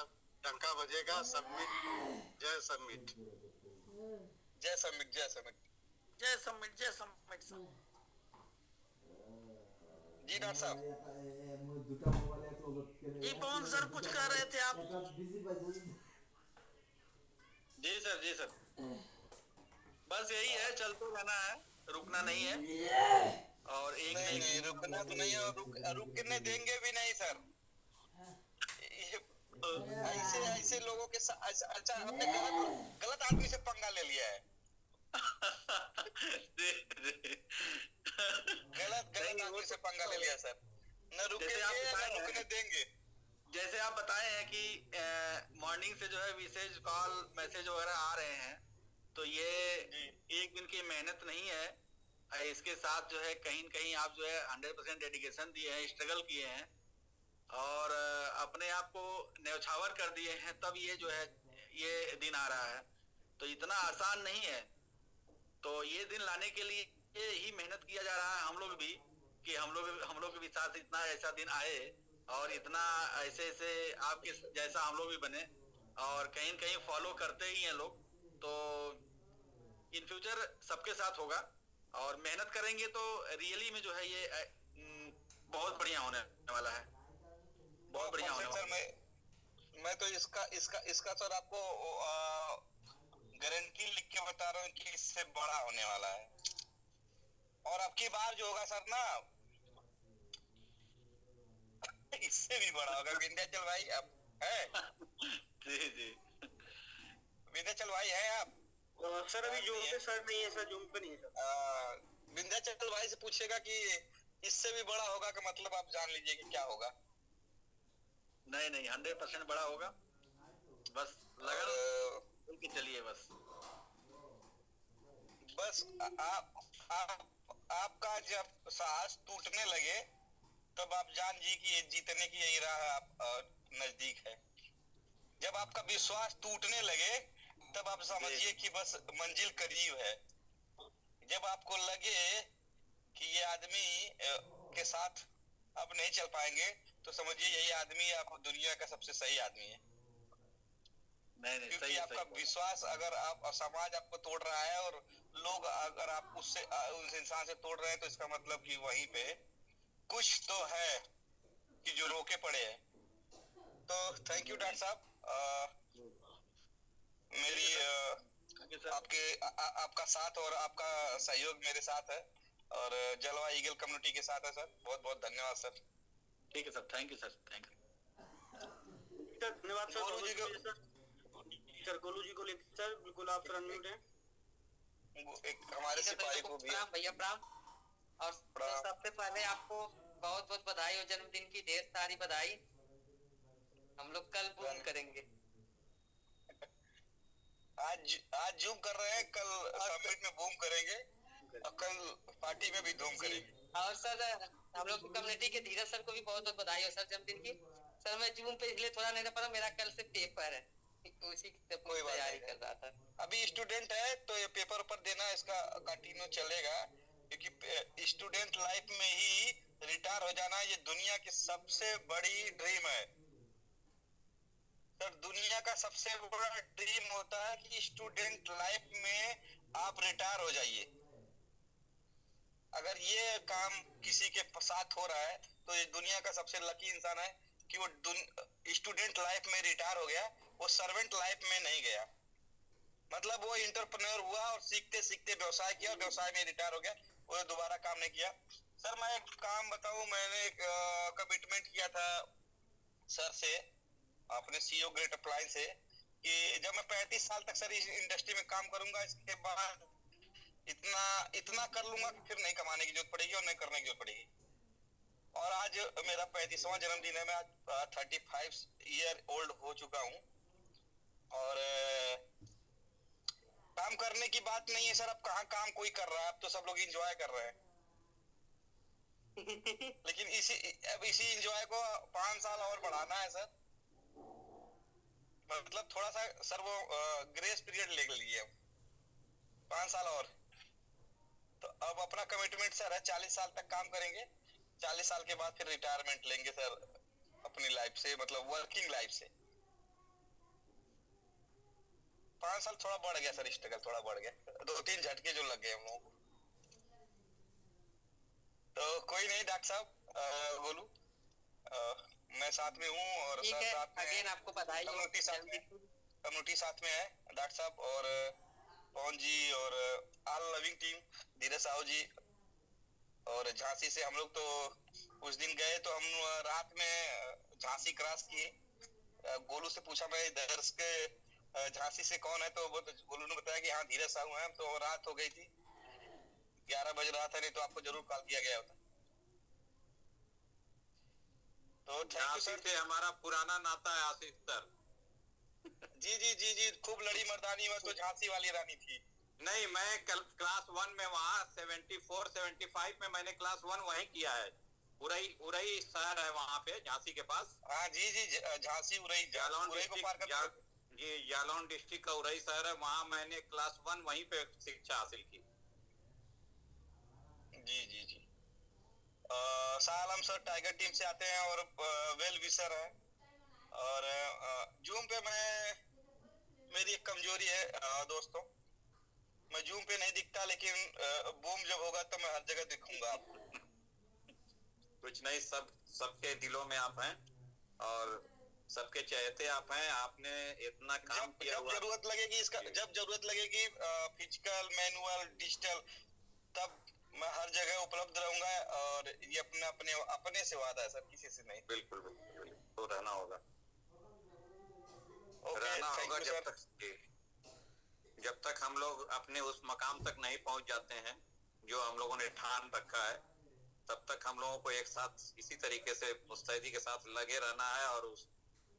डंका बजेगा। सबमिट जय सबमिट जय सबमिट जय सबमिट जय सबमिट जय सबमिट। जी डॉक्टर साहब। जी पवन सर कुछ कह रहे थे आप। जी सर बस यही है, चलते रहना है, रुकना नहीं है और एक नहीं रुकना तो नहीं है, रुकने देंगे भी नहीं सर। ऐसे लोगों के साथ अच्छा हमने गलत आदमी से पंगा ले लिया है। गलत आदमी से पंगा ले लिया सर। न रुकेंगे न रुकने देंगे। जैसे आप बताए हैं कि मॉर्निंग से जो है विशेष कॉल मैसेज वगैरह आ रहे हैं, तो ये एक दिन की मेहनत नहीं है। इसके साथ जो है कहीं न कहीं आप जो है 100% डेडिकेशन दिए हैं, स्ट्रगल किए हैं और अपने आप को न्यौछावर कर दिए हैं, तब ये जो है ये दिन आ रहा है। तो इतना आसान नहीं है, तो ये दिन लाने के लिए ही मेहनत किया जा रहा है हम लोग भी, कि हम लोग के साथ इतना ऐसा दिन आए और इतना ऐसे आपके जैसा हम लोग भी बने और कहीं न कहीं फॉलो करते ही हैं लोग। तो इन फ्यूचर सबके साथ होगा और मेहनत करेंगे तो रियली में जो है ये बहुत बढ़िया होने वाला है, बहुत बढ़िया होने वाला है। मैं तो इसका सर आपको गारंटी लिख के बता रहा हूँ कि इससे बड़ा होने वाला है। और अब की बार जो होगा सर ना इससे भी बड़ा होगा। विंध्याचल भाई आप है? जी विंध्याचल भाई है आप? सर अभी जूम पे सर नहीं है, सर जूम पे नहीं है सर। विंध्याचल भाई से पूछेगा कि इससे भी बड़ा होगा, का मतलब आप जान लीजिए कि क्या होगा। नहीं 100% बड़ा होगा, बस लगन के चलिए बस। आपका जब सांस टूटने लगे तब आप जान जी कि ये जीतने की यही राह आप नजदीक है। जब आपका विश्वास टूटने लगे तब आप समझिए कि बस मंजिल करीब है। जब आपको लगे कि ये आदमी के साथ अब नहीं चल पाएंगे तो समझिए यही आदमी आप दुनिया का सबसे सही आदमी है। नहीं क्योंकि सही आपका विश्वास अगर आप समाज आपको तोड़ रहा है और लोग अगर आप उससे उस इंसान से तोड़ रहे हैं तो इसका मतलब कि वहीं पे कुछ तो है कि जो रोके पड़े हैं। तो थैंक यू डॉक्टर साहब, मेरी आपका साथ और आपका सहयोग मेरे साथ है और जलवा ईगल कम्युनिटी के साथ है सर। बहुत बहुत धन्यवाद सर। ठीक है sir, thank you sir, thank you धन्यवाद सर। गोलू जी को सर गोलू जी को लेते सर, बिल्कुल आप सर अनम्यूट हैं। एक हमारे सिपाही को भी प्रणाम भैया, प्रणाम। और सबसे पहले आपको बहुत बहुत बधाई और जन्मदिन की ढेर सारी बधाई। हम लोग कल बूम करेंगे। आज जूम कर रहे हैं, कल समिट में बूम करेंगे और कल पार्टी में भी धूम करेंगे। और सर हम लोग कम्युनिटी के धीरज सर को भी बहुत बहुत बधाई हो सर जन्मदिन की। सर मैं जूम पे इसलिए थोड़ा नहीं पड़ा, मेरा कल से पेपर है, उसी की तैयारी कर रहा था। अभी स्टूडेंट है तो ये पेपर पर देना इसका कंटिन्यू चलेगा, क्योंकि स्टूडेंट लाइफ में ही रिटायर हो जाना ये दुनिया की सबसे बड़ी ड्रीम है सर। दुनिया का सबसे बड़ा ड्रीम होता है कि स्टूडेंट लाइफ में आप रिटायर हो जाइए। अगर ये काम किसी के साथ हो रहा है तो ये दुनिया का सबसे लकी इंसान है कि वो स्टूडेंट लाइफ में रिटायर हो गया, वो सर्वेंट लाइफ में नहीं गया। मतलब वो इंटरप्रेन्योर हुआ और सीखते सीखते व्यवसाय किया और व्यवसाय में रिटायर हो गया, वो दोबारा काम नहीं किया। सर मैं एक काम बताऊं, मैंने एक कमिटमेंट किया था सर से, अपने सीईओ ग्रेट अप्लायंस से, कि जब मैं 35 साल तक सर इस इंडस्ट्री में काम करूंगा, इसके बाद इतना कर लूंगा कि फिर नहीं कमाने की जरूरत पड़ेगी और नहीं करने की जरूरत पड़ेगी। और आज मेरा 35वां जन्मदिन है, मैं आज 35 ईयर ओल्ड हो चुका हूँ और काम करने की बात नहीं है सर। अब कहाँ काम कोई कर रहा है, अब तो सब लोग एंजॉय कर रहे हैं। लेकिन इसी एंजॉय को 5 साल और बढ़ाना है सर। मतलब थोड़ा सा सर वो ग्रेस पीरियड ले लिए 5 साल और। तो अब अपना कमिटमेंट सर है 40 साल तक काम करेंगे, 40 साल के बाद फिर रिटायरमेंट लेंगे सर अपनी लाइफ से, मतलब वर्किंग लाइफ से। 5 साल थोड़ा बढ़ गया सर, स्ट्रगल थोड़ा बढ़ गया, 2-3 झटके जो लग गए हम लोगों को। तो कोई नहीं डॉक्टर साहब, बोलू मैं साथ में हूँ और सर साथ में अगेन आपको बधाई। कम्युनिटी साथ में है डॉक्टर साहब और पवन जी और ऑल लविंग टीम, धीरज साहू जी। और झांसी से हम लोग तो उस दिन गए तो हम रात में झांसी क्रॉस किए। गोलू से पूछा मैं इधर के झांसी से कौन है, तो वो गोलू ने बताया कि हाँ धीरज साहू हैं। तो रात हो गई थी, 11 बज रहा था, नहीं तो आपको जरूर कॉल किया गया होता। तो थैंक यू सर। से हमारा पुराना नाता है आशीष सर। जी खूब लड़ी मर्दानी में तो झांसी वाली रानी थी। नहीं, मैं कल क्लास 1 में वहाँ 74-75 में मैंने क्लास 1 वहीं किया है। उरई शहर है वहाँ पे झांसी के पास। हाँ जी झांसी उरई को पार कर जी जालौन डिस्ट्रिक्ट का उरई शहर है, वहाँ मैंने क्लास 1 वहीं पे शिक्षा हासिल की। जी सालम सर टाइगर टीम से आते हैं और वेल विशर है। और जूम पे मेरी एक कमजोरी है दोस्तों, मैं जूम पे नहीं दिखता, लेकिन बूम जब होगा तो मैं हर जगह दिखूंगा आपको। कुछ नहीं, सबके दिलों में आप हैं और सबके चहेते आप हैं। आपने इतना काम किया हुआ। जब जरूरत लगेगी फिजिकल मैनुअल डिजिटल, तब मैं हर जगह उपलब्ध रहूंगा। और ये अपने से वादा है सर, किसी से नहीं। बिल्कुल तो रहना होगा, रहना होगा जब तक हम लोग अपने उस मकाम तक नहीं पहुंच जाते हैं जो हम लोगों ने ठान रखा है, तब तक हम लोगों को एक साथ इसी तरीके से मुस्तैदी के साथ लगे रहना है और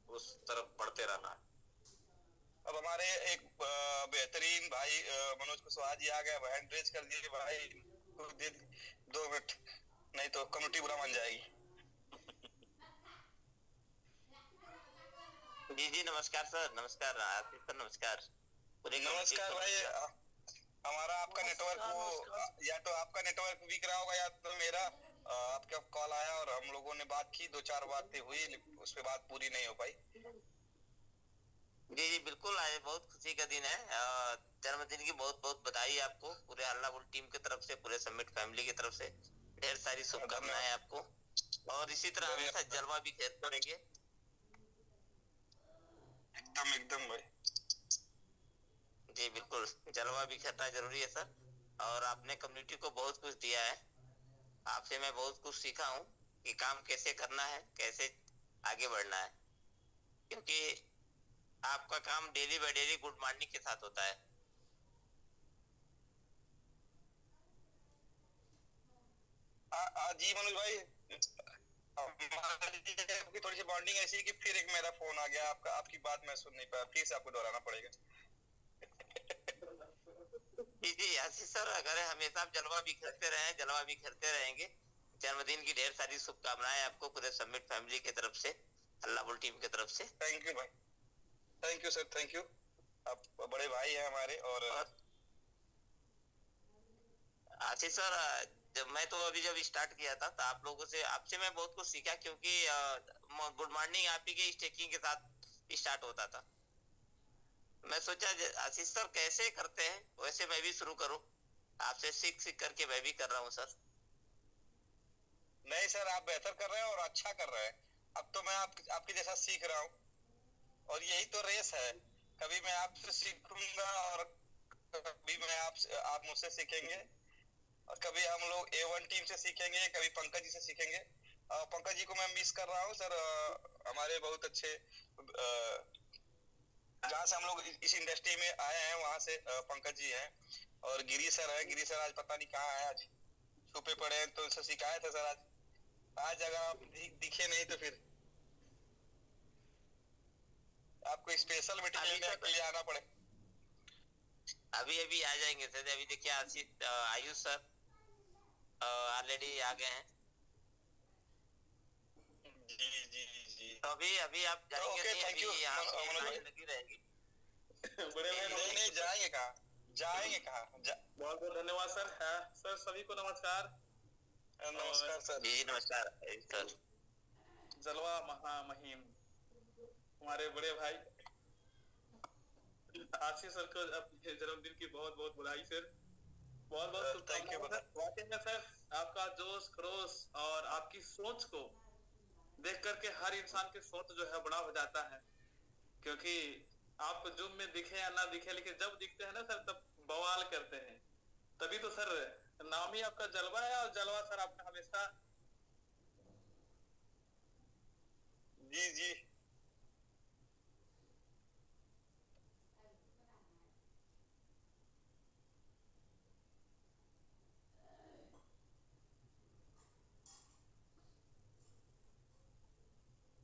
उस तरफ बढ़ते रहना है। अब हमारे एक बेहतरीन भाई मनोज कुशवाहा जी आ गए, हैंड रेज कर दिए भाई, तो दे 2 मिनट, नहीं तो कम्युनिटी बुरा मान जाएगी। जी नमस्कार सर, नमस्कार आसिफ सर, नमस्कार। नमस्कार भाई, हमारा आपका नेटवर्क या तो आपका नेटवर्क वीक रहा होगा या तो मेरा। आपका कॉल आया और हम लोगों ने बात की, 2-4 बातें हुई, उस पे बात पूरी नहीं हो पाई। जी बिल्कुल, आज बहुत खुशी का दिन है। जन्मदिन की बहुत बहुत बधाई आपको, पूरे हल्ला बोल टीम की तरफ से, पूरे समिट फैमिली की तरफ से ढेर सारी शुभकामनाएं आपको, और इसी तरह हमेशा जलवा भी खेलते रहेंगे। एकदम भाई। जी बिल्कुल, जलवा भी खेलना जरूरी है सर, और आपने कम्युनिटी को बहुत कुछ दिया है। आपसे मैं बहुत कुछ सीखा हूँ कि काम कैसे करना है, कैसे आगे बढ़ना है, क्योंकि आपका काम daily by daily good morning के साथ होता है। जी मनोज भाई, हमारी थोड़ी सी बॉन्डिंग ऐसी है कि फिर एक मेरा फोन आ गया, आपकी बात मैं सुन नहीं पाया, फिर से आपको दोहराना पड़ेगा। जी आशीष सर, अगर हमेशा आप जलवा बिखेरते रहे, जलवा बिखेरते रहेंगे। जन्मदिन की ढेर सारी शुभकामनाएं आपको पूरे समिट फैमिली की तरफ से, अल्लाह बोल टीम की तरफ से। थैंक यू भाई, thank you sir, thank you. आप बड़े भाई हैं हमारे। और आशीष सर, जब मैं तो अभी जब स्टार्ट किया था तो आप लोगों से, आपसे मैं बहुत कुछ सीखा, क्योंकि गुड मॉर्निंग आप ही के स्टेकिंग के साथ स्टार्ट होता था। मैं सोचा आशीष सर कैसे करते हैं वैसे मैं भी शुरू करूं, आपसे सीख सीख करके मैं भी कर रहा हूं सर। नहीं सर, आप बेहतर कर रहे हैं और अच्छा कर रहे हैं। अब तो मैं आपके जैसा सीख रहा हूँ, और यही तो रेस है। कभी मैं आपसे सीखूंगा और कभी आप मुझसे सीखेंगे, और कभी हम लोग A1 टीम से सीखेंगे, कभी पंकज जी से सीखेंगे। पंकज जी को मैं मिस कर रहा हूँ सर, हमारे बहुत अच्छे, जहाँ से हम लोग इस इंडस्ट्री में आए हैं वहाँ से पंकज जी हैं, और गिरी सर है। गिरी सर आज पता नहीं कहाँ है, आज छुपे पड़े हैं, तो उनसे सिखाया था सर। आज अगर आप दिखे नहीं तो फिर आपको स्पेशल मीटिंग के लिए आना पड़े। अभी अभी आ जाएंगे सर। अभी देखिए आशीष, आयुष सर ऑलरेडी आ गए हैं। जी जी जी, तो अभी आप जाएंगे ओके, थैंक यू। लगी रहेगी। बड़े भाई नहीं जाएंगे कहाँ, बहुत बहुत धन्यवाद सर। सर सभी को नमस्कार। नमस्कार सर। जी नमस्कार सर। जलवा महामहिम हमारे बड़े भाई आशीष सर को अपने जन्मदिन की बहुत बहुत बधाई सर, बहुत बहुत शुभकामनाएं। वाकई में सर आपका जोश खरोश और आपकी सोच को देख करके हर इंसान की सोच जो है बड़ा हो जाता है, क्योंकि आप जूम में दिखे या ना दिखे, लेकिन जब दिखते हैं ना सर तब बवाल करते हैं। तभी तो सर नाम ही आपका जलवा है, और जलवा सर आपका हमेशा। जी जी,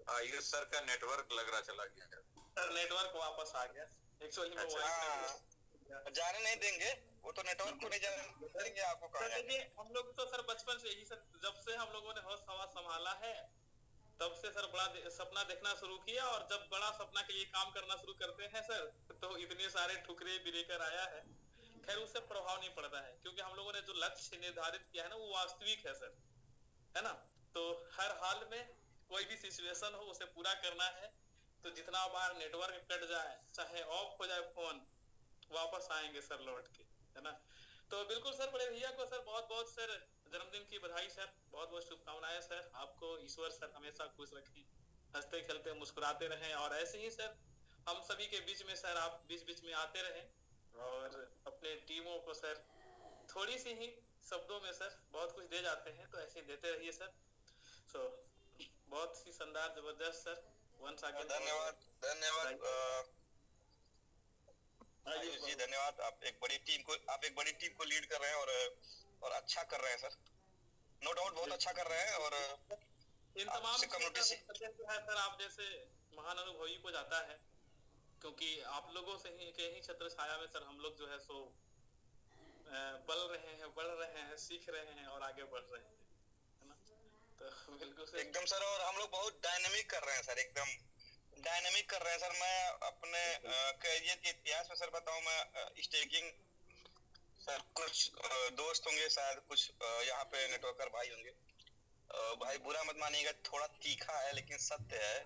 आयुष सर का नेटवर्क लग रहा चला गया सर। नेटवर्क वापस आ गया एक्चुअली। जाने नहीं देंगे, वो तो नेटवर्क को नहीं जाने देंगे आपको। सर देखिए, हम लोग तो सर बचपन से यही सर, जब से हम लोगों ने होश हवास संभाला है तब से सर बड़ा सपना देखना शुरू किया, और जब बड़ा सपना के लिए काम करना शुरू करते हैं सर तो इतने सारे ठुकरे भी लेकर आया है। खैर उससे प्रभाव नहीं पड़ता है, क्योंकि हम लोगों ने जो लक्ष्य निर्धारित किया है ना वो वास्तविक है सर, है ना। तो हर हाल में कोई भी सिचुएशन हो उसे पूरा करना है। तो जितना बार नेटवर्क कट जाए, चाहे ऑफ हो जाए फोन, वापस आएंगे सर लौट के, है ना। तो बिल्कुल सर, बड़े भैया को सर बहुत बहुत सर जन्मदिन की बधाई सर, बहुत बहुत शुभकामनाएं सर। आपको ईश्वर सर हमेशा खुश रखें, हंसते खेलते मुस्कुराते रहें, और ऐसे ही सर हम सभी के बीच में सर आप बीच बीच में आते रहें, और अपने टीमों को सर थोड़ी सी ही शब्दों में सर बहुत कुछ दे जाते हैं, तो ऐसे देते रहिए सर। सो बहुत ही शानदार, जबरदस्त सर। वंस अगेन धन्यवाद आयुष जी, धन्यवाद। आप एक बड़ी टीम को लीड कर रहे हैं, और अच्छा कर रहे हैं सर, नो डाउट बहुत अच्छा कर रहे हैं। और इन तमाम कम्युनिटी से सर आप जैसे महान अनुभवी को जाता है, क्योंकि आप लोगों से ही के ही छत्र छाया में सर हम लोग जो है सो पल रहे हैं, बढ़ रहे हैं, सीख रहे हैं और आगे बढ़ रहे हैं, है ना? तो बिल्कुल सर, एकदम सर। और हम लोग बहुत डायनेमिक कर रहे हैं सर, एकदम डायनेमिक कर रहे हैं सर। मैं अपने करियर के इतिहास में सर बताऊं, मैं स्टेकिंग सर कुछ दोस्त होंगे शायद, कुछ यहाँ पे नेटवर्कर भाई होंगे, भाई बुरा मत मानिएगा, थोड़ा तीखा है लेकिन सत्य है।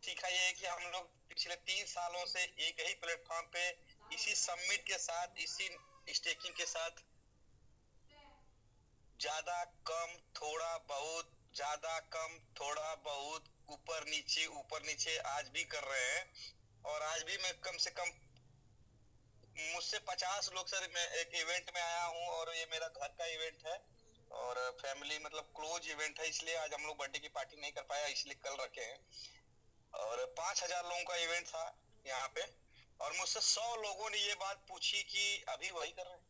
तीखा ये है कि हम लोग पिछले 3 सालों से एक ही प्लेटफॉर्म पे इसी सबमिट के साथ, इसी स्टेकिंग के साथ ज्यादा कम थोड़ा बहुत, ज्यादा कम थोड़ा बहुत, ऊपर नीचे आज भी कर रहे हैं। और आज भी मैं कम से कम मुझसे 50 लोग सर, मैं एक इवेंट में आया हूँ और ये मेरा घर का इवेंट है और फैमिली मतलब क्लोज इवेंट है, इसलिए आज हम लोग बर्थडे की पार्टी नहीं कर पाया, इसलिए कल रखे हैं। और 5000 लोगों का इवेंट था यहाँ पे और मुझसे 100 लोगों ने ये बात पूछी कि अभी वही कर रहे हैं,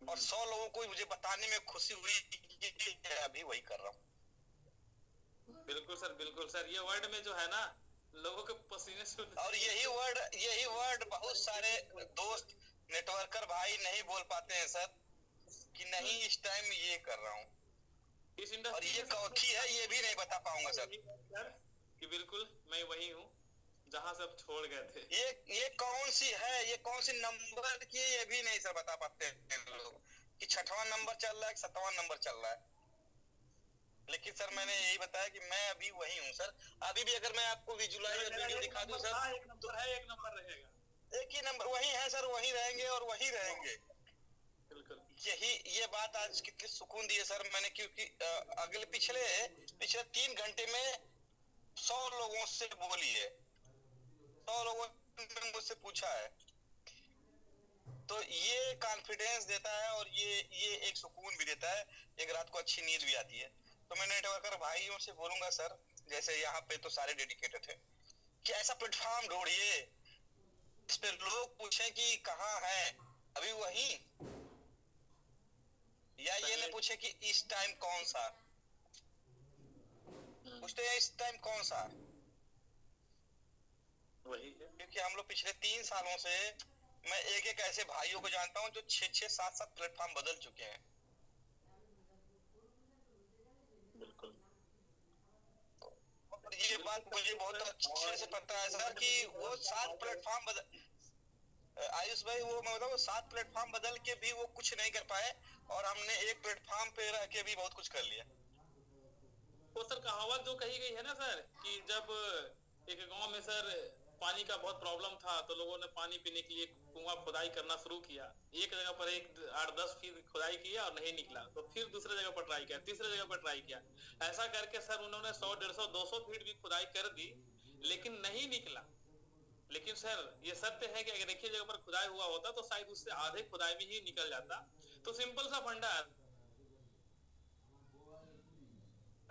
और 100 लोगों को मुझे बताने में खुशी हुई कि अभी वही कर रहा हूँ। बिल्कुल सर, ये वर्ड में जो है ना लोगों के पसीने से, और यही वर्ड बहुत सारे दोस्त नेटवर्कर भाई नहीं बोल पाते हैं सर, कि नहीं इस टाइम ये कर रहा हूँ, इस और ये कौथी है ये भी नहीं बता पाऊंगा सर कि बिल्कुल मैं वही हूँ जहाँ से अब छोड़ गए थे। ये कौन सी है, ये कौन सी नंबर की, ये भी नहीं सर बता पाते हैं लोग कि 6वां नंबर चल रहा है, 7वां नंबर चल रहा है। लेकिन सर मैंने यही बताया कि मैं अभी वही हूँ सर। अभी भी अगर मैं आपको विजुअलाइज वीडियो दिखा दूं सर, एक नंबर है, एक नंबर रहेगा, एक ही नंबर वही है सर, वही रहेंगे और वही रहेंगे। बिल्कुल ये बात आज कितनी सुकून दी है सर मैंने, क्योंकि अगले पिछले 3 घंटे में 100 लोगों से बोली है, 100 लोगों ने मुझसे पूछा है, तो ये कॉन्फिडेंस देता है और ये एक सुकून भी देता है, एक रात को अच्छी नींद भी आती है। तो मैं नेटवर्कर भाइयों से बोलूंगा सर, जैसे यहाँ पे तो सारे डेडिकेटेड है, कि ऐसा प्लेटफॉर्म ढूंढिए इस पे लोग पूछे कि कहाँ है, अभी वही, या ये न पूछे कि इस टाइम कौन सा, पूछते हैं इस टाइम कौन सा, वही है। क्योंकि हम लोग पिछले 3 सालों से, मैं एक ऐसे भाइयों को जानता हूँ जो 6-6, 7-7 प्लेटफॉर्म बदल चुके हैं। बिल्कुल, और ये बात मुझे बहुत अच्छे से पता है सर कि वो 7 प्लेटफॉर्म बदल, आयुष भाई वो मैं बताऊँ 7 प्लेटफॉर्म बदल के भी वो कुछ नहीं कर पाए, और हमने एक प्लेटफॉर्म पे रह के भी बहुत कुछ कर लिया। वो सर कहावत जो कही गई है ना सर, कि जब एक गांव में सर पानी का बहुत प्रॉब्लम था तो लोगों ने पानी पीने के लिए कुआं खुदाई करना शुरू किया। एक जगह पर 8-10 फीट खुदाई किया और नहीं निकला, तो फिर दूसरे जगह पर ट्राई किया, तीसरे जगह पर ट्राई किया, ऐसा करके सर उन्होंने 100, 150, 200 फीट भी खुदाई कर दी, लेकिन नहीं निकला। लेकिन सर ये सत्य है कि अगर एक ही जगह पर खुदाई हुआ होता तो शायद उससे आधे खुदाई में ही निकल जाता। तो सिंपल सा फंडा है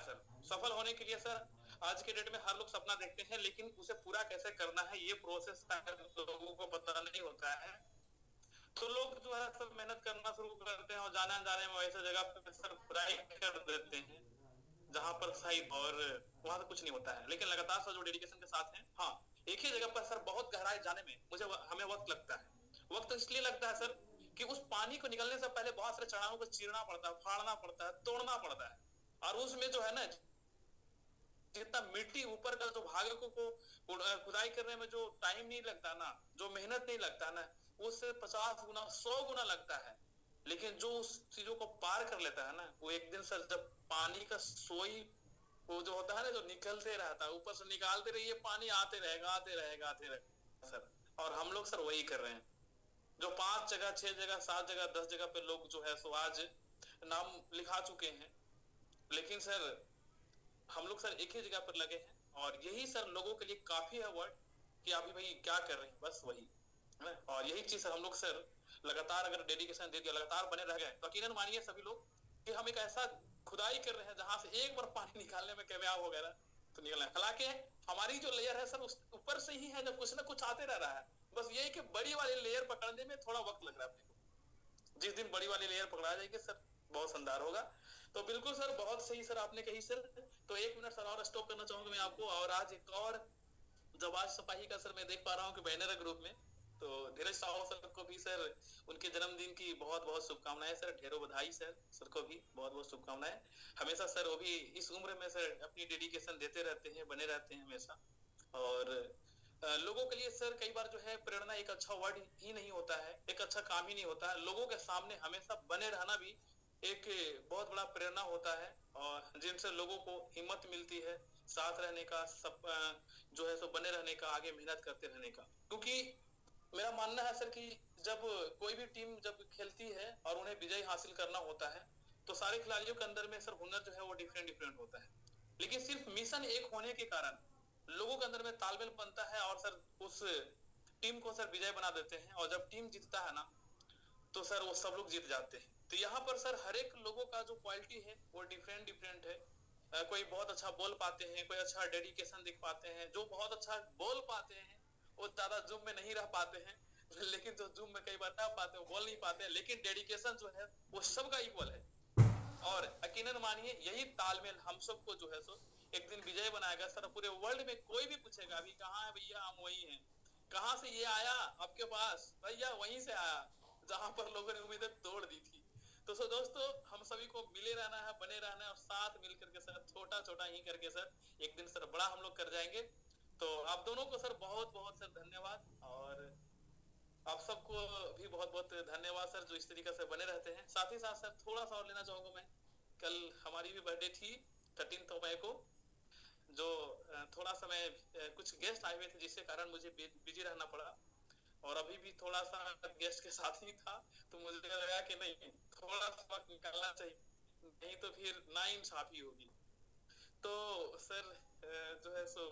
सर, सफल होने के लिए सर आज के डेट में हर लोग सपना देखते हैं, लेकिन उसे पूरा कैसे करना है ये प्रोसेस लोगों को पता नहीं होता है। तो लोग जो है सब मेहनत करना शुरू करते हैं और जाने अनजाने में वैसे जगह पे सर खुदाई कर देते हैं जहां पर सही, और वहां से कुछ नहीं होता है। लेकिन लगातार सर जो डेडिकेशन के साथ हैं, हाँ एक ही जगह पर सर बहुत गहराई जाने में हमें वक्त लगता है। वक्त इसलिए लगता है सर कि उस पानी को निकलने से पहले बहुत सारे चढ़ावों को चीरना पड़ता है, फाड़ना पड़ता है, तोड़ना पड़ता है, और उसमें जो है ना जितना मिट्टी ऊपर का जो भाग को खुदाई करने में जो टाइम नहीं लगता ना, जो मेहनत नहीं लगता ना, उससे 50 गुना 100 गुना लगता है। लेकिन जो उस चीजों को पार कर लेता है ना, वो एक दिन सर जब पानी का सोई वो जो होता है ना, जो निकलते रहता है, ऊपर से निकालते रहिए पानी आते रहेगा सर। और हम लोग सर वही कर रहे हैं, जो 5 जगह 6 जगह 7 जगह 10 जगह पे लोग जो है सो आज नाम लिखा चुके हैं। लेकिन सर हम लोग सर एक ही जगह पर लगे हैं, और यही सर लोगों के लिए काफी है वर्ड कि अभी भाई क्या कर रहे हैं, बस वही है ना। और यही चीज हम लोग सर लगातार अगर डेडिकेशन दे दिया, लगातार बने रह गए, तो यकीनन मानिए सभी लोग कि हम एक ऐसा खुदाई कर रहे हैं जहां से एक बार पानी निकालने में कामयाब हो गया तो निकलना है। हालांकि हमारी जो लेयर है सर उस ऊपर से ही है, जब कुछ ना कुछ आते रह रहा है, बस यही कि बड़ी वाली लेयर पकड़ने में थोड़ा वक्त लग रहा है अपने को। जिस दिन बड़ी वाली लेयर पकड़ा जाएगी सर बहुत शानदार होगा। तो बिल्कुल सर, बहुत सही सर आपने कही सर। तो 1 मिनट सर और स्टॉप करना चाहूंगा मैं आपको। और आज एक और जवाज सिपाही का सर मैं देख पा रहा हूँ कि बैनर है ग्रुप में। तो धीरज साहू सर को भी सर उनके जन्मदिन की बहुत बहुत शुभकामनाएं सर, ढेरों बधाई सर को भी बहुत बहुत शुभकामनाएं। हमेशा सर वो भी इस उम्र में सर अपनी डेडिकेशन देते रहते हैं, बने रहते हैं हमेशा। और लोगों के लिए सर कई बार जो है प्रेरणा एक अच्छा वर्ड ही नहीं होता है, एक अच्छा काम ही नहीं होता है। लोगों के सामने हमेशा बने रहना भी एक बहुत बड़ा प्रेरणा होता है, और जिनसे लोगों को हिम्मत मिलती है साथ रहने का, सब जो है सो बने रहने का, आगे मेहनत करते रहने का। क्योंकि मेरा मानना है सर कि जब कोई भी टीम जब खेलती है और उन्हें विजय हासिल करना होता है, तो सारे खिलाड़ियों के अंदर में सर हुनर जो है वो डिफरेंट होता है। लेकिन सिर्फ मिशन एक होने के कारण लोगों के अंदर में तालमेल बनता है और सर उस टीम को सर विजय बना देते हैं। और जब टीम जीतता है ना, तो सर वो सब लोग जीत जाते हैं। तो यहाँ पर सर हर एक लोगों का जो क्वालिटी है वो डिफरेंट है। कोई बहुत अच्छा बोल पाते हैं, कोई अच्छा डेडिकेशन दिख पाते हैं। जो बहुत अच्छा बोल पाते हैं वो ज्यादा जूम में नहीं रह पाते हैं, लेकिन जो जूम में कई बार रह पाते हैं वो बोल नहीं पाते हैं। लेकिन डेडिकेशन जो है वो सबका इक्वल है। और यकीनन मानिए यही तालमेल हम सबको जो है सो एक दिन विजय बनाएगा सर। पूरे वर्ल्ड में कोई भी पूछेगा अभी कहाँ है भैया, हम वही हैं। कहाँ से ये आया आपके पास भैया? वहीं से आया जहां पर लोगों ने उम्मीदें तोड़ दी थी। तो सो दोस्तों, हम सभी को मिले रहना है, बने रहना है, और साथ मिलकर के सर छोटा ही करके सर एक दिन सर बड़ा हम लोग कर जाएंगे। तो आप दोनों को सर बहुत बहुत सर धन्यवाद, और आप सबको भी बहुत बहुत धन्यवाद सर जो इस तरीके से बने रहते हैं। साथ ही साथ सर थोड़ा सा और लेना चाहूंगा मैं, कल हमारी भी बर्थडे थी 13 मई को, जो थोड़ा समय कुछ गेस्ट आए हुए थे जिसके कारण मुझे बिजी रहना पड़ा। और अभी भी थोड़ा सा गेस्ट के साथ ही था, तो मुझे लगा कि नहीं थोड़ा सा वक्त निकालना चाहिए, नहीं तो फिर नाइंसाफी होगी। तो सर जो है सो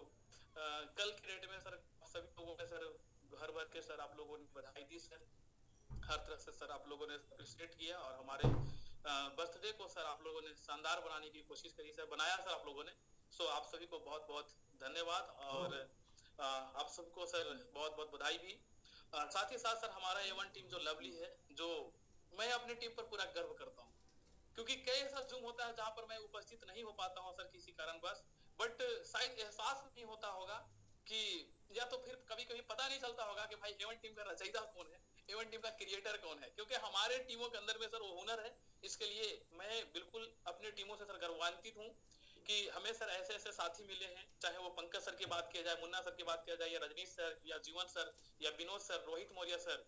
कल की डेट में सर सभी लोगों ने सर भर भर के सर आप लोगों ने बधाई दी सर, हर तरह से सर आप लोगों ने अप्रिशिएट किया, और हमारे बर्थडे को सर आप लोगों ने शानदार बनाने की कोशिश करी सर, बनाया सर आप लोगों ने। सो आप सभी को बहुत बहुत धन्यवाद, और आप सबको सर बहुत बहुत बधाई भी। साथ ही साथ सर हमारा A1 टीम जो लवली है, जो मैं अपनी टीम पर पूरा गर्व करता हूँ, क्योंकि कई ऐसा जूम होता है जहां पर मैं उपस्थित नहीं हो पाता हूँ सर किसी कारणवश, बट शायद एहसास नहीं होता होगा कि, या तो फिर कभी कभी पता नहीं चलता होगा कि भाई A1 टीम का रचयिता कौन है, A1 टीम का क्रिएटर कौन है, क्योंकि हमारे टीमों के अंदर में सर वो हुनर है। इसके लिए मैं बिल्कुल अपनी टीमों से सर गर्वान्वित हूँ कि हमें सर ऐसे ऐसे साथी मिले हैं, चाहे वो पंकज सर की बात किया जाए, मुन्ना सर की बात किया जाए, या रजनीश सर, या जीवन सर, या विनोद सर, रोहित मौर्य सर,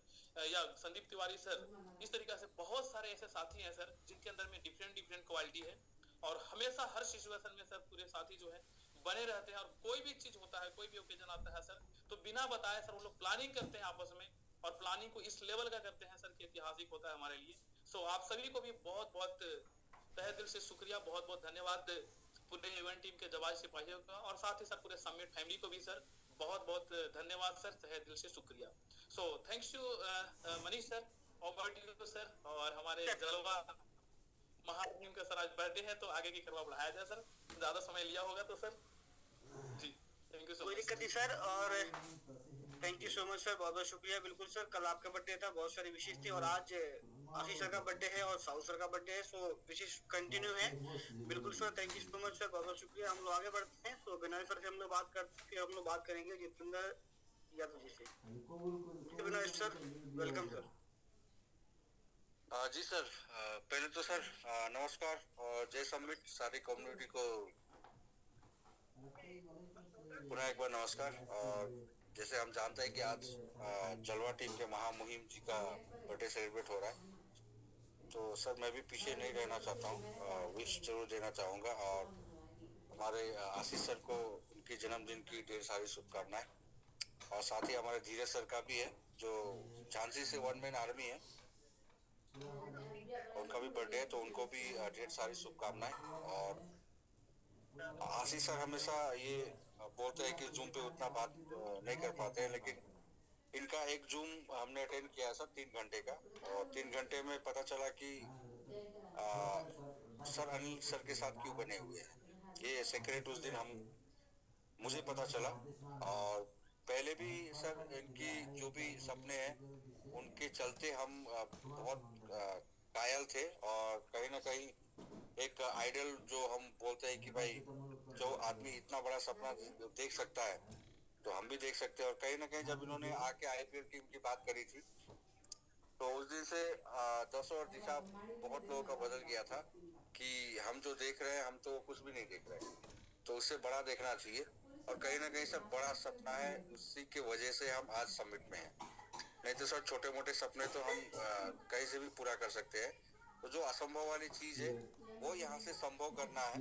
या संदीप तिवारी सर। इस तरीके से बहुत सारे ऐसे साथी हैं सर जिनके अंदर में डिफरेंट क्वालिटी है, और हमेशा हर सिचुएशन में सर पूरे साथी जो है बने रहते हैं। और कोई भी चीज होता है, कोई भी ओकेजन आता है सर, तो बिना बताए सर वो लोग प्लानिंग करते हैं आपस में, और प्लानिंग को इस लेवल का करते हैं सर कि ऐतिहासिक होता है हमारे लिए। सो आप सभी को भी बहुत बहुत तहे दिल से शुक्रिया, बहुत बहुत धन्यवाद पूरे इवेंट टीम के जवाज सिपाहियों का, और साथ ही साथ पूरे समिट फैमिली को भी सर बहुत बहुत धन्यवाद सर, तहे दिल से शुक्रिया। So thanks you Manish sir, over to you sir. और हमारे जलवा महामहिम का सर आज बर्थडे है, तो आगे की करवा बढ़ाया जाए सर, ज्यादा समय लिया होगा तो sir ji. Thank you so much. कोई दिक्कत नहीं सर, और thank you so much sir, बहुत बहुत शुक्रिया। बिल्कुल सर, कल आपका बर्थडे था, बहुत सारी विशेष थी, और आज आशीष सर का बर्थडे है और साहू सर का बर्थडे है, सो विशेष कंटिन्यू है। बिल्कुल sir, thank you so much sir, बहुत बहुत शुक्रिया। हम लोग आगे बढ़ते हैं। सो बिनोय सर से हम लोग बात करते, फिर हम लोग बात करेंगे जितेंद्र यादव जी से। Binoy sir, welcome sir. जी सर, पहले तो सर नमस्कार और जय समिट सारी कम्युनिटी को पुनः एक बार नमस्कार। और जैसे हम जानते हैं कि आज जलवा टीम के महामुहिम जी का बर्थडे सेलिब्रेट हो रहा है, तो सर मैं भी पीछे नहीं रहना चाहता हूँ, विश जरूर देना चाहूँगा। और हमारे आशीष सर को उनके जन्मदिन की ढेर सारी शुभकामनाएं, और साथ ही हमारे धीरज सर का भी है जो झांसी से 1 मैन आर्मी है, उनका भी बर्थडे है, तो उनको भी ढेर सारी शुभकामनाएं। और आशीष सर हमेशा ये बोलते हैं कि जूम पे उतना बात नहीं कर पाते हैं, लेकिन इनका एक जूम हमने अटेंड किया सर 3 घंटे का, और 3 घंटे में पता चला कि सर अनिल सर के साथ क्यों बने हुए हैं, ये सेक्रेट उस दिन मुझे पता चला। और पहले भी सर इनकी जो भी सपने हैं उनके चलते हम बहुत कायल थे और कहीं ना कहीं एक आइडल जो हम बोलते हैं कि भाई जो आदमी इतना बड़ा सपना देख सकता है तो हम भी देख सकते हैं। और कहीं ना कहीं जब इन्होंने आके आईपीएल टीम की बात करी थी तो उस दिन से दस और दिशा बहुत लोगों का बदल गया था कि हम जो देख रहे हैं हम तो कुछ भी नहीं देख रहे, तो उससे बड़ा देखना चाहिए। और कहीं ना कहीं सब बड़ा सपना है, उसी की वजह से हम आज समिट में हैं। नहीं तो सर छोटे मोटे सपने तो हम कहीं से भी पूरा कर सकते हैं। तो जो असंभव वाली चीज है वो यहाँ से संभव करना है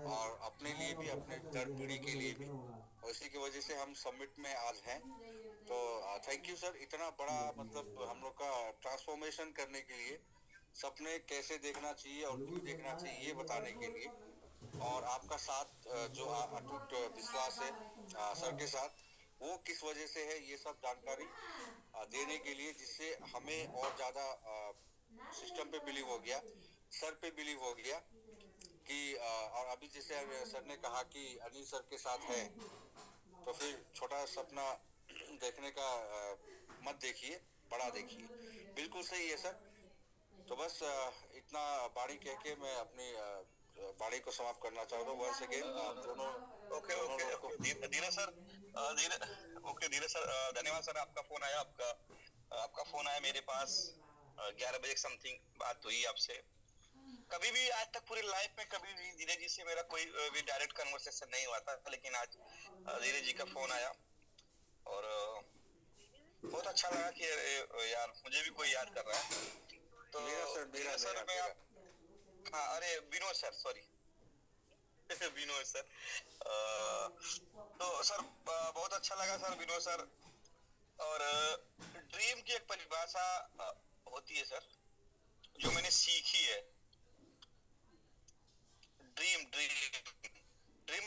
और अपने लिए भी अपने दर पीढ़ी के लिए भी, और इसी की वजह से हम समिट में आज हैं। तो थैंक यू सर, इतना बड़ा मतलब हम लोग का ट्रांसफॉर्मेशन करने के लिए सपने कैसे देखना चाहिए और क्यों देखना चाहिए ये बताने के लिए, और आपका साथ जो अटूट विश्वास है सर के साथ वो किस वजह से है ये सब जानकारी देने के लिए, जिससे हमें और ज्यादा सिस्टम पे बिलीव हो गया, सर पे बिलीव हो गया कि और अभी जैसे सर ने कहा कि अनिल सर के साथ है तो फिर छोटा सपना देखने का मत देखिए, बड़ा देखिए। बिल्कुल सही है सर। तो बस इतना बाणी कह के मैं अपनी बाणी को समाप्त करना चाहता हूँ। वंस अगेन दोनों धीरज सर, धीरज सर, धन्यवाद सर। आपका फोन आया मेरे पास 11 बजे समथिंग बात हुई आपसे। कभी भी आज तक पूरी लाइफ में कभी भी धीरज जी से मेरा कोई भी डायरेक्ट कन्वर्सेशन नहीं हुआ था, लेकिन आज धीरज जी का फोन आया और बहुत अच्छा लगा कि यार मुझे भी कोई याद कर रहा है। तो धीरज सर मैं हाँ, अरे Vinod sir, sorry Vinod sir. तो सर बहुत अच्छा लगा सर विनोद सर। और ड्रीम की एक परिभाषा होती है सर जो मैंने सीखी है। ड्रीम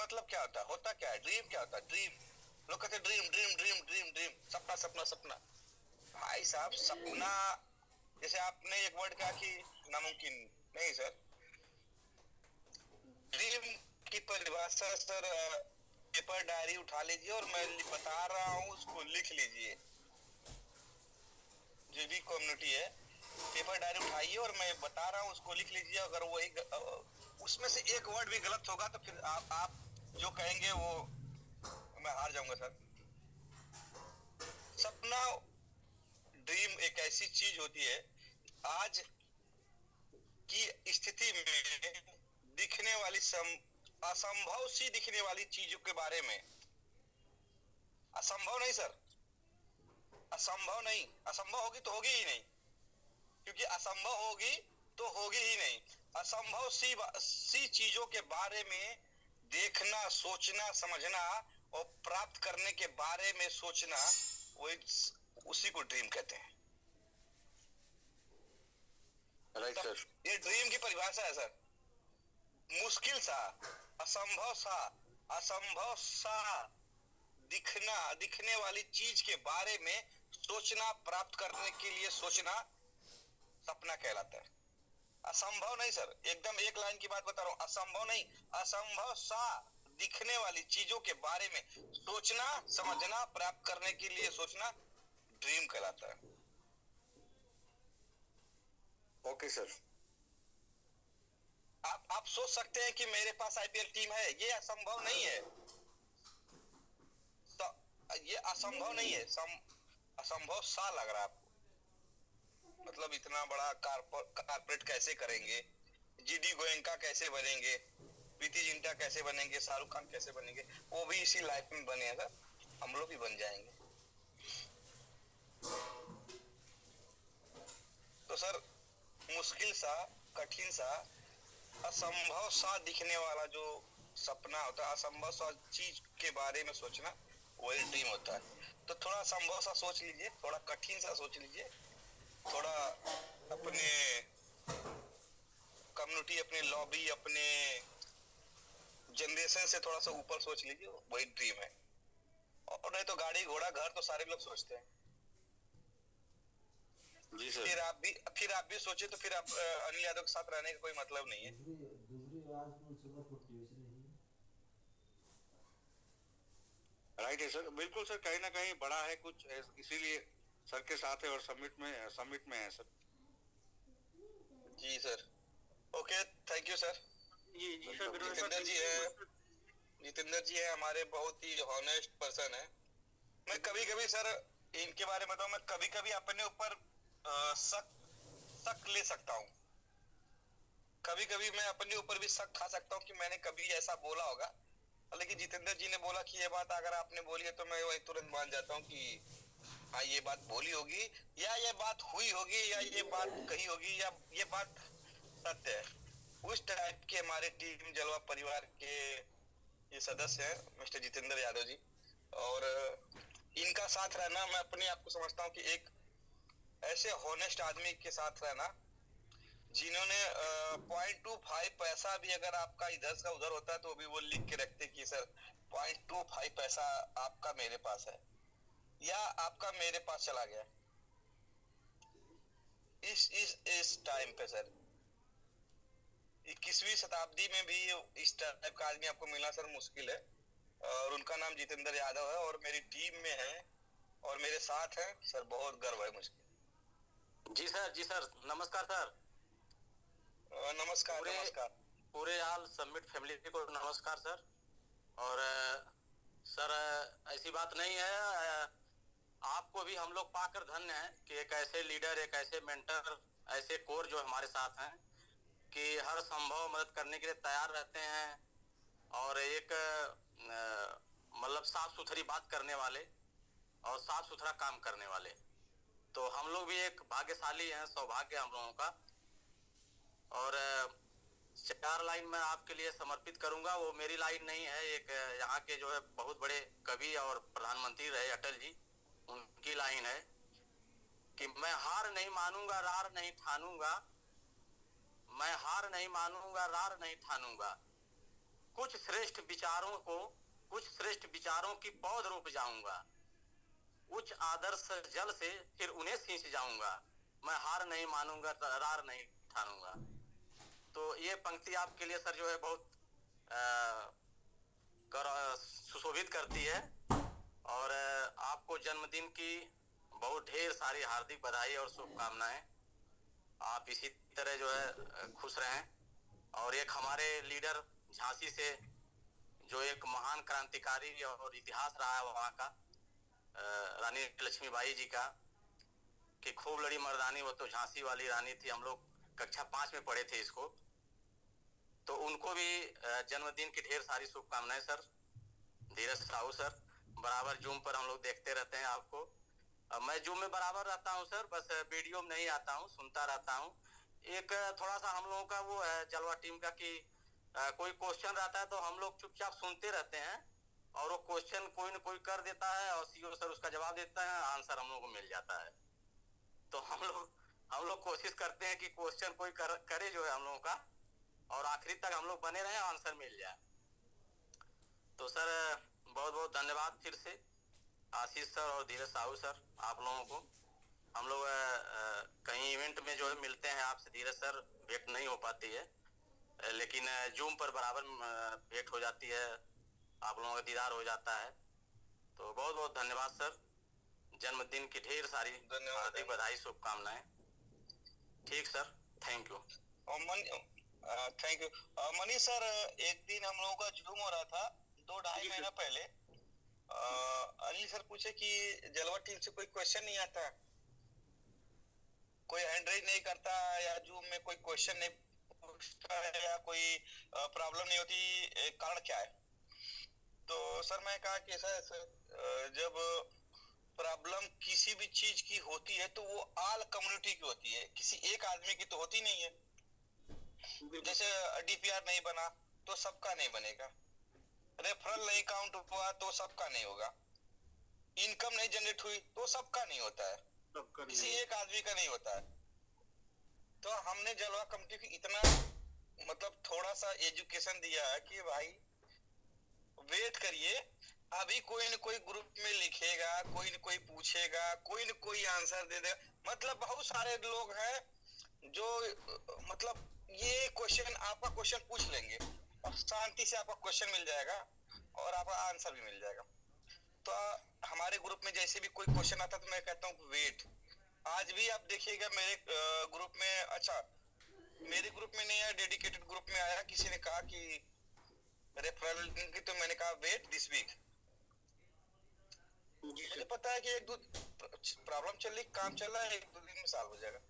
मतलब क्या होता क्या है? ड्रीम क्या होता है? ड्रीम, लोग कहते हैं dream dream dream dream dream, सपना सपना सपना। भाई साहब सपना, जैसे आपने एक वर्ड कहा कि नामुमकिन नहीं सर। ड्रीम की परिभाषा सर, पेपर डायरी उठा लीजिए और मैं बता रहा हूँ उसको लिख लीजिए। जो भी कम्युनिटी है पेपर डायरी उठाइए और मैं बता रहा हूँ उसको लिख लीजिए। अगर वही उसमें से एक वर्ड भी गलत होगा तो फिर आप जो कहेंगे वो मैं हार जाऊंगा सर। सपना, ड्रीम एक ऐसी चीज होती है आज की स्थिति में दिखने वाली असंभव सी दिखने वाली चीजों के बारे में। असंभव नहीं सर, असंभव नहीं, असंभव होगी तो होगी ही नहीं, क्योंकि असंभव होगी तो होगी ही नहीं। असंभव सी चीजों के बारे में देखना, सोचना, समझना और प्राप्त करने के बारे में सोचना, वही उसी को ड्रीम कहते हैं। राइट सर, ये ड्रीम की परिभाषा है सर। मुश्किल सा, असंभव सा दिखने वाली चीज के बारे में सोचना, प्राप्त करने के लिए सोचना सपना कहलाता है। असंभव नहीं सर, एकदम एक लाइन की बात बता रहा हूँ, असंभव नहीं, असंभव सा दिखने वाली चीजों के बारे में सोचना, समझना, प्राप्त करने के लिए सोचना ड्रीम कहलाता है। Okay sir. आप सोच सकते हैं कि मेरे पास आईपीएल टीम है, ये असंभव नहीं है। तो ये असंभव नहीं है, असंभव सा लग रहा है आपको। मतलब इतना बड़ा कारपोरेट कैसे करेंगे, जीडी गोयनका कैसे बनेंगे, प्रीति जिंटा कैसे बनेंगे, शाहरुख खान कैसे बनेंगे, वो भी इसी लाइफ में बने हैं सर, हम लोग भी बन जाएंगे। तो सर मुश्किल सा, कठिन सा, असंभव सा दिखने वाला जो सपना होता है, असंभव सा चीज के बारे में सोचना, वही ड्रीम होता है। तो थोड़ा असंभव सा सोच लीजिए, थोड़ा कठिन सा सोच लीजिए, थोड़ा अपने कम्युनिटी, अपने लॉबी, अपने जनरेशन से थोड़ा सा ऊपर सोच लीजिए, वही ड्रीम है। और नहीं तो गाड़ी घोड़ा घर तो सारे लोग सोचते हैं। जी सर। फिर आप भी सोचे तो फिर आप अनिल यादव के साथ रहने का कोई मतलब नहीं है। राइट है सर, बिल्कुल सर, कहीं ना कहीं बड़ा है कुछ, इसीलिए सर के साथ है और समिट में है सर। जी sir, okay, thank you sir. जी सर, जितेंद्र जी है, जितेंद्र जी है हमारे बहुत ही हॉनेस्ट पर्सन है। मैं कभी कभी सर इनके बारे में बताऊं, मैं कभी कभी अपने ऊपर शक ले सकता हूँ, कभी कभी मैं अपने ऊपर भी शक खा सकता हूँ कि मैंने कभी ऐसा बोला होगा। लेकिन जितेंद्र जी ने बोला कि ये बात अगर आपने बोली है तो मैं वही तुरंत मान जाता हूँ कि हाँ ये बात बोली होगी, या ये बात हुई होगी, या ये बात कही होगी, या ये बात सत्य है। उस टाइप के हमारे टीम जलवा परिवार के ये सदस्य हैं मिस्टर जितेंद्र यादव जी, और इनका साथ रहना, मैं अपने आप को समझता हूँ कि एक ऐसे हॉनेस्ट आदमी के साथ रहना जिन्होंने 0.25 पैसा भी अगर आपका इधर से उधर होता है तो भी वो लिख के रखते कि सर 0.25 पैसा आपका मेरे पास है या आपका मेरे पास चला गया। इस टाइम पे सर 21वीं शताब्दी में भी इस टाइप का आदमी आपको मिलना सर मुश्किल है, और उनका नाम जितेंद्र यादव है और मेरी टीम में है और मेरे साथ है सर। बहुत गर्व है मुझे। जी सर, नमस्कार सर। नमस्कार नमस्कार। पूरे ऑल सबमिट फैमिली को नमस्कार सर। और सर ऐसी बात नहीं है, आपको भी हम लोग पाकर धन्य हैं कि एक ऐसे लीडर, एक ऐसे मेंटर, ऐसे कोर जो हमारे साथ हैं कि हर संभव मदद करने के लिए तैयार रहते हैं, और एक मतलब साफ सुथरी बात करने वाले और साफ सुथरा काम करने वाले। तो हम लोग भी एक भाग्यशाली हैं, सौभाग्य हम लोगों का। और 4 लाइन मैं आपके लिए समर्पित करूंगा, वो मेरी लाइन नहीं है, एक यहाँ के जो है बहुत बड़े कवि और प्रधानमंत्री रहे अटल जी, उनकी लाइन है कि मैं हार नहीं मानूंगा, रार नहीं ठानूंगा, मैं हार नहीं मानूंगा, रार नहीं ठानूंगा, कुछ श्रेष्ठ विचारों की पौध रोप जाऊंगा, उच्च आदर्श जल से फिर उन्हें सींच जाऊंगा, मैं हार नहीं मानूंगा, रार नहीं ठानूंगा। तो ये पंक्ति आपके लिए सर जो है बहुत सुशोभित करती है, और आपको जन्मदिन की बहुत ढेर सारी हार्दिक बधाई और शुभकामनाएं। आप इसी तरह जो है खुश रहें। और एक हमारे लीडर झांसी से जो एक महान क्रांतिकारी और इतिहास रहा है वहाँ का, रानी लक्ष्मीबाई जी का, कि खूब लड़ी मर्दानी, वो तो झांसी वाली रानी थी। हम लोग कक्षा 5 में पढ़े थे इसको। तो उनको भी जन्मदिन की ढेर सारी शुभकामनाएं सर। धीरज साहू सर, बराबर जूम पर हम लोग देखते रहते हैं आपको। मैं जूम में बराबर रहता हूं सर, बस वीडियो में नहीं आता हूं, सुनता रहता हूं। एक थोड़ा सा हम लोगों का वो है जलवा टीम का कि कोई क्वेश्चन रहता है तो हम लोग चुपचाप सुनते रहते हैं, और वो क्वेश्चन कोई न कोई कर देता है और सीओ सर उसका जवाब देता है, आंसर हम लोग को मिल जाता है। तो हम लोग कोशिश करते हैं कि क्वेश्चन कोई करे जो है हम लोगों का, और आखिरी तक हम लोग बने रहे, आंसर मिल जाए। तो सर बहुत बहुत धन्यवाद फिर से आशीष सर और धीरज साहू सर, आप लोगों को। हम लोग कहीं इवेंट में जो है मिलते हैं आपसे, धीरज सर भेंट नहीं हो पाती है, लेकिन जूम पर बराबर भेंट हो जाती है, आप लोगों का दीदार हो जाता है। तो बहुत बहुत धन्यवाद सर, जन्मदिन की ढेर सारी हार्दिक बधाई, शुभकामनाएं। ठीक sir, thank you. Thank you Manish sir. एक दिन हम लोगों का जूम हो रहा था 2-2.5 महीना पहले, अनिल सर पूछे कि जलवा टीम से कोई क्वेश्चन नहीं आता, कोई हैंड रेज नहीं करता, या जूम में कोई क्वेश्चन नहीं पूछता, या कोई प्रॉब्लम नहीं होती, कारण क्या है? तो सर मैं कहा कि सर जब प्रॉब्लम किसी भी चीज की होती है तो वो ऑल कम्युनिटी की होती है, किसी एक आदमी की तो होती नहीं है। जैसे डीपीआर नहीं बना तो सबका नहीं बनेगा, रेफरल नहीं काउंट हुआ तो सबका नहीं होगा, इनकम नहीं जनरेट हुई तो सबका नहीं होता है, किसी एक आदमी का नहीं होता है। तो हमने जलवा कमेटी को इतना मतलब थोड़ा सा एजुकेशन दिया है कि भाई वेट करिए, अभी कोई न कोई ग्रुप में लिखेगा, कोई न कोई पूछेगा, कोई न कोई आंसर दे देगा। मतलब बहुत सारे लोग हैं जो मतलब ये क्वेश्चन, आपका क्वेश्चन पूछ लेंगे और शांति से आपका क्वेश्चन मिल जाएगा और आपका आंसर भी मिल जाएगा। तो हमारे ग्रुप में जैसे भी कोई क्वेश्चन आता तो मैं कहता हूँ वेट। आज भी आप देखिएगा मेरे ग्रुप में, अच्छा मेरे ग्रुप में नहीं आया, डेडिकेटेड ग्रुप में आया। किसी ने कहा कि रेफरल की, तो मैंने कहा वेट दिस वीक। मुझे पता है कि एक दो प्रॉब्लम चल रही, काम चल रहा है, 1-2 दिन में सॉल्व हो जाएगा।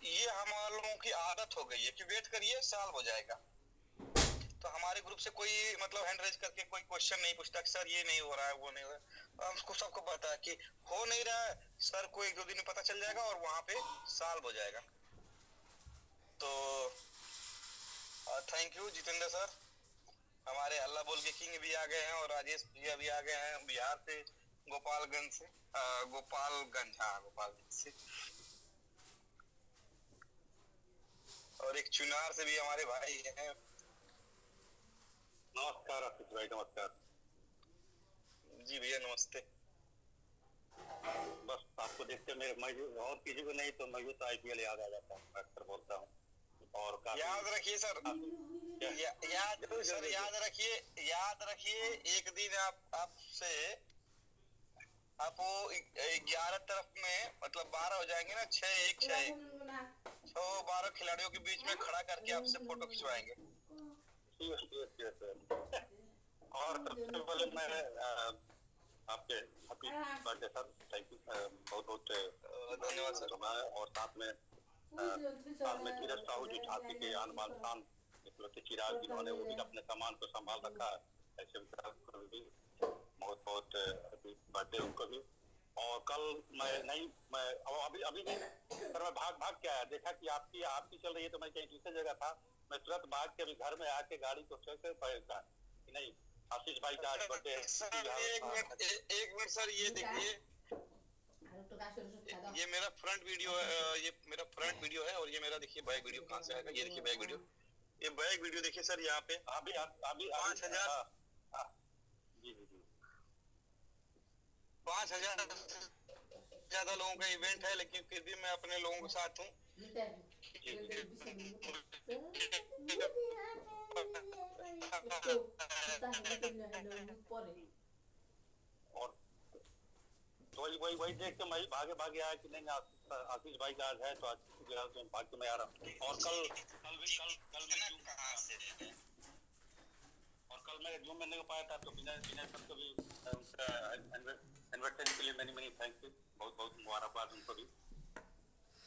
ये हम लोगों की आदत हो गई है कि वेट करिए सॉल्व हो जाएगा। तो हमारे ग्रुप से कोई मतलब हैंड रेज करके कोई क्वेश्चन नहीं पूछता कि सर ये नहीं हो रहा है, वो नहीं हो रहा है। हमको सबको पता है कि हो नहीं रहा है, सर को 1-2 दिन में पता चल जाएगा और वहां पे सॉल्व हो जाएगा। तो थैंक यू जितेंद्र सर। हमारे हल्ला बोल के किंग भी आ गए हैं और राजेश भैया भी आ गए हैं बिहार से, गोपालगंज से, गोपालगंज से, और एक चुनार से भी हमारे भाई हैं। नमस्कार आशीष भाई, नमस्कार जी भैया नमस्ते। बस आपको देखते मैं और किसी को नहीं तो मैं तो IPL याद आ जाता हूँ, अक्सर बोलता हूँ। और याद रखिए सर, याद रखिए एक दिन आपसे आप वो 11 तरफ में मतलब 12 हो जाएंगे ना, 6-1 6-12 खिलाड़ियों के बीच में खड़ा करके आपसे फोटो खिंचवाएंगे। और सबसे पहले मैं आपके happy birthday sir, thank you, बहुत बहुत धन्यवाद सर। और साथ में धीरज साहू जी झांसी के आन बान शान चिराग जिन्होंने वो भी अपने सामान को संभाल रखा है, ऐसे भी बहुत बहुत हैप्पी बर्थडे उनको भी। और कल मैं अभी नहीं सर, मैं भाग के आया, देखा कि आपकी चल रही है, तो मैं कहीं दूसरी जगह था, मैं तुरंत भाग के अभी घर में आके गाड़ी को चलते पड़ेगा कि नहीं आशीष भाई का आज बर्थडे है। एक मिनट सर, ये देखिए, ये मेरा फ्रंट वीडियो है, ये मेरा फ्रंट वीडियो है, और ये मेरा देखिए बैक वीडियो कहाँ से आएगा। ये देखिए बैक वीडियो, ये बैक वीडियो देखिए सर, यहाँ पे अभी 5,000 ज्यादा लोगों का इवेंट है, लेकिन फिर भी मैं अपने लोगों के साथ हूँ। और वही देख के मैं भागे आया कि नहीं आशीष भाई का आज है, तो आज भाग के मैं आ रहा हूँ। और कल मैं जूम में नहीं पाया था, तो विनय सर को भी उनका इन्विटेशन के लिए मैनी थैंक यू, बहुत बहुत मुबारकबाद उनको भी।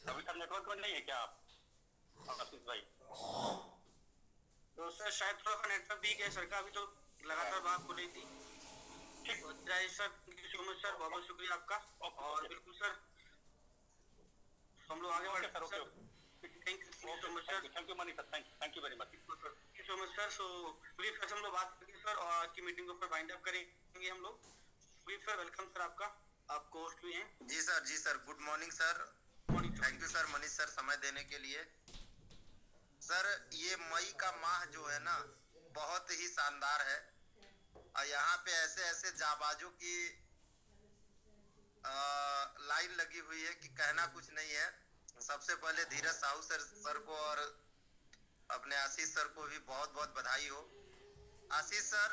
अभी तक नेटवर्क में नहीं है क्या आप आशीष भाई? तो सर शायद थोड़ा सा नेटवर्क वीक है सर का, अभी तो लगातार बात हो रही थी। जय sir, thank you so much sir, बहुत बहुत शुक्रिया आपका। और बिल्कुल सर हम लोग आगे बढ़ते हैं sir. Thank you so much sir, thank you Mani sir, thank you very much, thank you so much sir. So Sudeep sir हम लोग बात करेंगे सर, और आज की मीटिंग को फिर वाइंड अप करेंगे हम लोग। सुदीप सर वेलकम सर, आप होस्ट भी हैं। जी sir, good morning sir. Thank you sir Manish sir समय देने के लिए। सर ये मई का माह जो है ना बहुत ही शानदार है, और यहाँ पे ऐसे जाबाजों की लाइन लगी हुई है कि कहना कुछ नहीं है। सबसे पहले धीरज साहू सर को और अपने आशीष सर को भी बहुत बहुत बधाई हो। आशीष सर,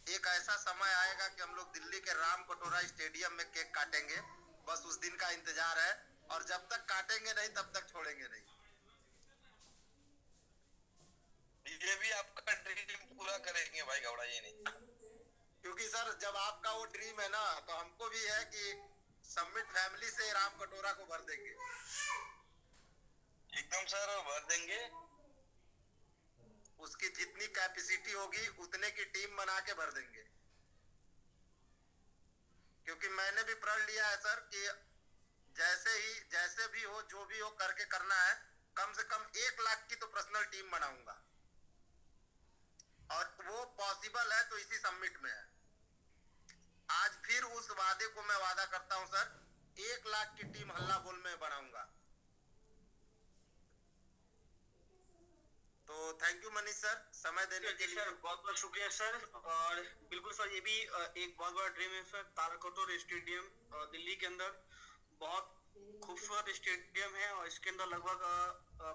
एक ऐसा समय आएगा कि हम लोग दिल्ली के राम कटोरा स्टेडियम में केक काटेंगे, बस उस दिन का इंतजार है, और जब तक काटेंगे नहीं तब तक छोड़ेंगे नहीं। ये भी आपका ड्रीम पूरा करेंगे भाई, घबराइए नहीं। क्योंकि सर जब आपका वो ड्रीम है ना, तो हमको भी है कि समिट फैमिली से राम कटोरा को भर देंगे। एकदम सर भर देंगे। उसकी जितनी कैपेसिटी होगी उतने की टीम बना के भर देंगे। क्योंकि मैंने भी प्रण लिया है सर कि जैसे भी हो जो भी हो करके करना है, कम से कम 1 लाख की तो पर्सनल टीम बनाऊंगा, और वो पॉसिबल है तो इसी समिट में है। आज फिर उस वादे को मैं वादा करता हूं सर, 1 लाख की टीम हल्ला बोल में बनाऊंगा। तो थैंक यू मनीष सर समय देने के लिए। बहुत बहुत शुक्रिया सर। और बिल्कुल सर ये भी एक बहुत बड़ा ड्रीम है सर। ताराकोट स्टेडियम दिल्ली के अंदर बहुत खूबसूरत स्टेडियम है, और इसके अंदर लगभग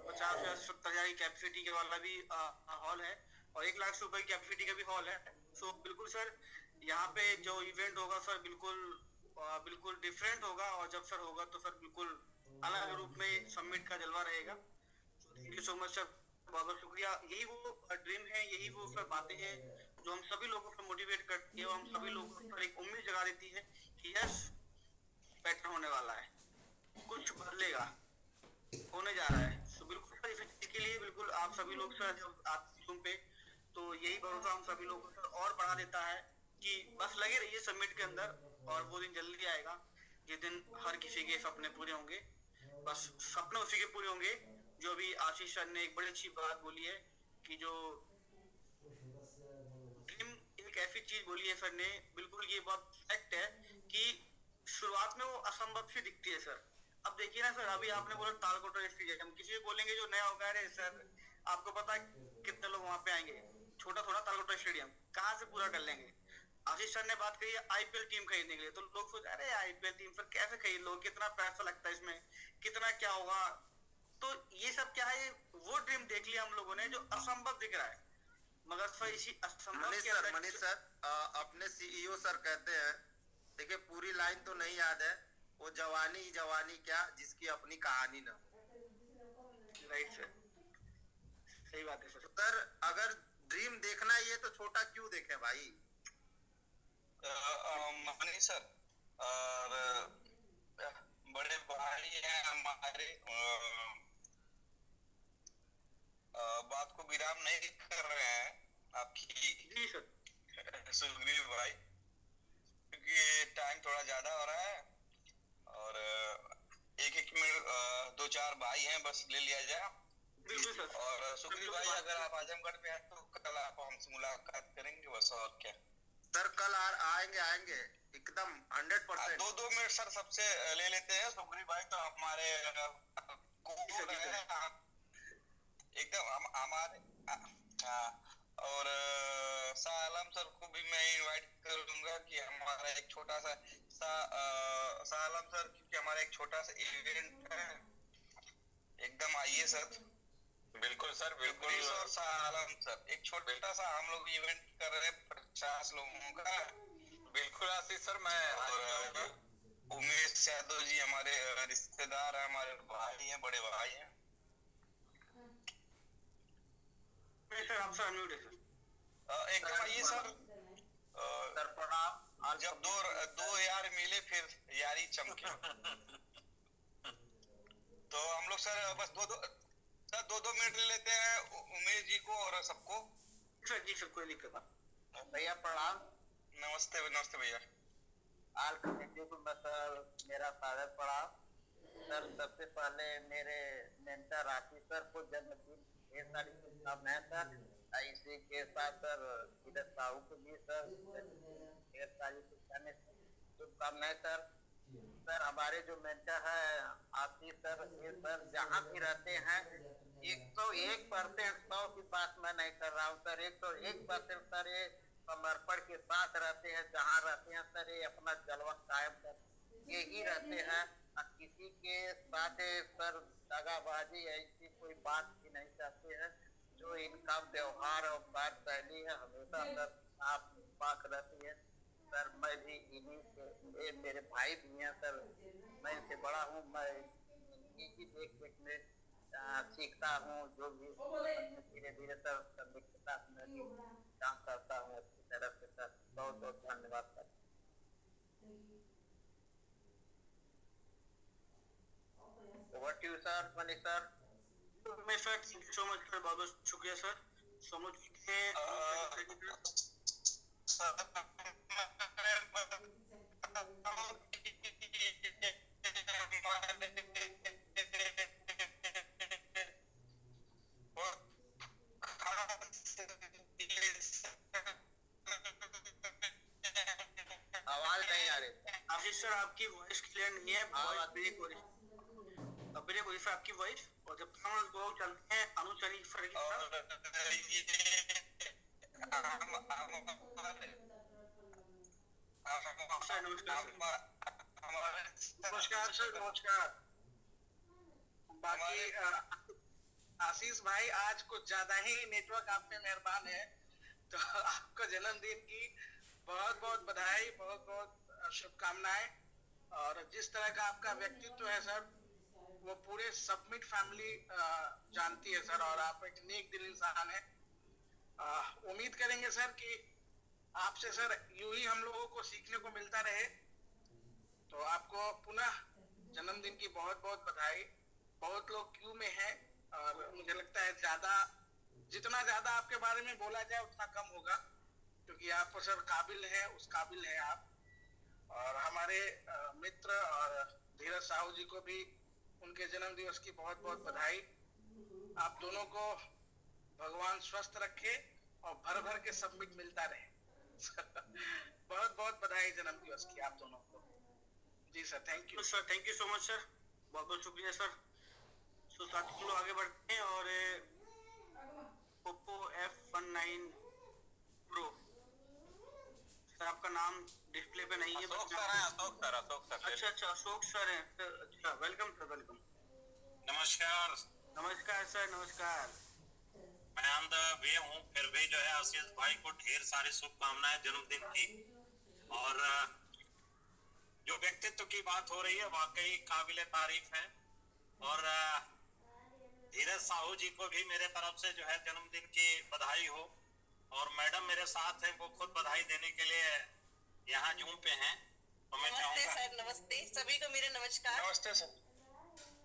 50 या 70 हजार कैपेसिटी के वाला भी हॉल है, और 1 लाख से ऊपर कैपेसिटी का भी हॉल है। सो बिल्कुल सर यहाँ पे जो इवेंट होगा सर बिल्कुल डिफरेंट होगा, और जब सर होगा तो सर बिल्कुल अलग रूप में सबमिट का जलवा रहेगा। Thank you so much sir, बहुत बहुत शुक्रिया। यही वो ड्रीम है, यही वो सर बातें हैं जो हम सभी लोगों को मोटिवेट करती है और हम सभी लोगों को एक उम्मीद जगा देती है कि यस बेटर होने वाला है, कुछ बदलेगा, होने जा रहा है। तो बिल्कुल सर इसी के लिए बिल्कुल आप सभी लोग सर जब आप जूम पे, तो यही भरोसा हम सभी लोगों को सर और बढ़ा देता है कि बस लगे रहिए सबमिट के अंदर, और वो दिन जल्दी आएगा जिस दिन हर किसी के सपने पूरे होंगे। बस सपने उसी के पूरे होंगे जो भी आशीष सर ने एक बड़ी अच्छी बात बोली है कि जो ड्रीम एक ऐसी चीज बोली है सर ने, बिल्कुल ये बात फैक्ट है कि शुरुआत में वो असंभव सी दिखती है सर। अब देखिए ना सर, अभी आपने बोला तालकोटा स्टेडियम, किसी को बोलेंगे जो नया होगा, अरे सर आपको पता है कितने लोग वहां पे आएंगे, छोटा थोड़ा तालकोटा स्टेडियम कहाँ से पूरा कर लेंगे। आशीष सर ने बात करी है आईपीएल टीम खरीदने के लिए, तो लोग सोच अरे आईपीएल टीम सर कैसे खरीद लो, कितना पैसा लगता है इसमें, कितना क्या होगा। तो ये सब क्या है, वो ड्रीम देख लिया हम लोगों ने जो असंभव दिख रहा है, मगर सर इसी असंभव के अंदर मनीष सर अपने सीईओ सर कहते हैं, देखिए पूरी लाइन तो नहीं याद है, वो जवानी जवानी क्या जिसकी अपनी कहानी ना हो। राइट सर, सही बात है सर। सर अगर ड्रीम देखना ही है तो छोटा क्यों देखें भाई। मनीष सर और बड़े भाई हैं हमारे, बात को विराम नहीं कर रहे हैं आपकी जी सर सुग्रीव भाई, क्योंकि टाइम थोड़ा ज्यादा हो रहा है और एक एक मिनट दो चार भाई हैं बस ले लिया जाए। और सुग्रीव भाई अगर आप आजमगढ़ में हैं तो कल आप हमसे मुलाकात करेंगे बस, और क्या सर कल आएंगे एकदम 100%। दो मिनट सर सबसे ले लेते हैं। सुग्रीव भाई तो हमारे एकदम हमारे, और शाह आलम सर को भी मैं इनवाइट करूंगा कि हमारा एक छोटा सा शाह आलम सर, क्योंकि हमारा एक छोटा सा इवेंट है, एकदम आइए सर। बिल्कुल सर, बिल्कुल। और शाह आलम सर एक छोटा सा हम लोग इवेंट कर रहे हैं 50 लोगों का। बिल्कुल आशीष सर, मैं और उमेश यादव जी हमारे रिश्तेदार हैं, हमारे भाई हैं, बड़े भाई हैं। सर आप सर अनम्यूट है सर। एकदम आइए सर। सर प्रणाम। और जब दो यार मिले फिर यारी चमके। तो हम लोग सर बस दो मिनट ले लेते हैं उमेश जी को और सबको। सर जी सर कोई दिक्कत नहीं। भैया प्रणाम। नमस्ते नमस्ते भैया। आल सर मेरा सादर प्रणाम। सर सबसे पहले मेरे मेंटर आशीष सर को जन्मदिन ढेर सारी शुभकामनाएं सर। इसी के साथ सर धीरज साहू को भी सर ढेर सारी शुभकामनाएं सर। सर हमारे जो मेंटर है आशीष सर, ये सर जहाँ भी रहते हैं 101% 100 की बात मैं नहीं कर रहा हूँ सर, 101% सर ये समर्पण के साथ रहते हैं। जहाँ रहते हैं सर ये अपना जलवा कायम कर यही रहते हैं, किसी के साथ सर दगाबाजी ऐसी कोई बात भी नहीं चाहते हैं। जो इनका व्यवहार और कार्यशैली है हमेशा सर साफ पाक रहती है सर। मैं भी इन्हीं से, मेरे भाई भी हैं सर, मैं इनसे बड़ा हूँ, मैं इनकी देख में सीखता हूँ। जो भी धीरे धीरे सर करने के साथ मैं भी काम करता हूँ अच्छी तरह से सर। बहुत बहुत धन्यवाद sir. Over to you sir, Manish sir. मैं sir thank you so much sir, बहुत बहुत शुक्रिया सर। समझ के आवाज नहीं आ रही आशीष सर, आपकी वॉइस क्लियर नहीं है, आवाज ब्रेक हो रही सर आपकी वॉइस। और जब हम लोग चलते हैं अनुचरी सर की नमस्कार सर, नमस्कार। बाकी आशीष भाई आज कुछ ज्यादा ही नेटवर्क आप पे मेहरबान है, तो आपको जन्मदिन की बहुत बहुत बधाई, बहुत बहुत शुभकामनाएं। और जिस तरह का आपका व्यक्तित्व है सर, वो पूरे सबमिट फैमिली जानती है सर, और आप एक नेक दिल इंसान है। उम्मीद करेंगे सर कि आपसे सर यूं ही हम लोगों को सीखने को मिलता रहे। तो आपको पुनः जन्मदिन की बहुत बहुत बधाई। बहुत लोग क्यू में हैं और मुझे लगता है जितना ज्यादा आपके बारे में बोला जाए उतना कम होगा, क्योंकि आप सर काबिल हैं, उस काबिल हैं आप। और हमारे मित्र और धीरज साहू जी को भी उनके जन्म दिवस की बहुत बहुत बधाई। आप दोनों को भगवान स्वस्थ रखे और भर भर के सबमिट मिलता रहे। बहुत बहुत बधाई जन्म दिवस की आप दोनों को। जी sir, thank you sir, thank you so much sir, बहुत बहुत शुक्रिया सर। सो साथ हम लोग आगे बढ़ते हैं और ओप्पो F19 Pro सर, आपका नाम डिस्प्ले पे नहीं है। अशोक सर हैं, अशोक सर। अच्छा, अशोक सर हैं। अच्छा, वेलकम सर, वेलकम। नमस्कार। नमस्कार सर, नमस्कार। मैं ऑन द वे हूँ, फिर भी जो है आशीष भाई को ढेर सारी शुभकामनाएं जन्मदिन की। और जो व्यक्तित्व की बात हो रही है वाकई काबिले तारीफ है। और धीरज साहू जी को भी मेरे तरफ से जो है जन्मदिन की बधाई हो। और मैडम मेरे साथ हैं, वो खुद बधाई देने के लिए यहाँ जूम पे हैं। तो मैं नमस्ते सर, नमस्ते सभी को, मेरे नमस्कार। नमस्ते सर।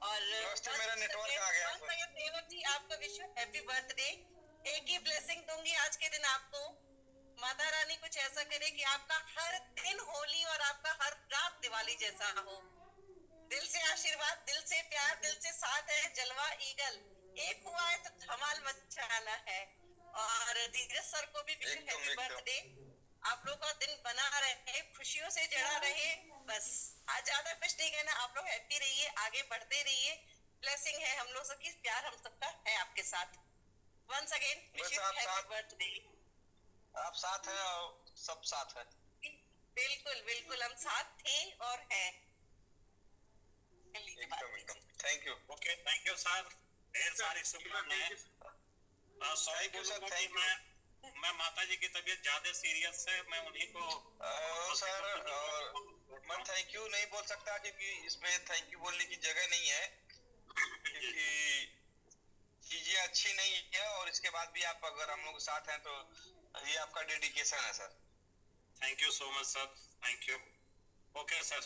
और नमस्ते, मेरा नेटवर्क आ गया है। देवर जी, आपका विश हैप्पी बर्थडे। एक ही ब्लेसिंग दूंगी आज के दिन आपको। माता रानी कुछ ऐसा करे कि आपका हर दिन होली और आपका हर रात दिवाली जैसा हो। दिल से आशीर्वाद, दिल से प्यार, दिल से साथ है। जलवा ईगल एक हुआ है तो धमाल मचाना है। और धीरज सर को भी विश हैप्पी बर्थडे। आप लोग का दिन बना रहे, खुशियों से जड़ा रहे। बस आज ज्यादा कुछ नहीं कहना, आप लोग हैप्पी रहिए, आगे बढ़ते रहिए। ब्लेसिंग है हम लोग सबकी, प्यार हम सबका है आपके साथ। Once again wish you happy birthday. आप साथ हैं और सब साथ है। बिल्कुल बिल्कुल, हम साथ थे और हैं। Thank you. Okay, thank you sir, ढेर सारी शुभकामनाएं। सॉरी कि मैं माता जी की तबीयत ज्यादा सीरियस है, मैं उन्हीं को सर और मैं थैंक यू नहीं बोल सकता, क्योंकि इसमें थैंक यू बोलने की जगह नहीं है, क्योंकि चीजें अच्छी नहीं है। और इसके बाद भी आप अगर हम लोग के साथ हैं तो ये आपका डेडिकेशन है sir. Thank you so much sir, thank you. Okay sir,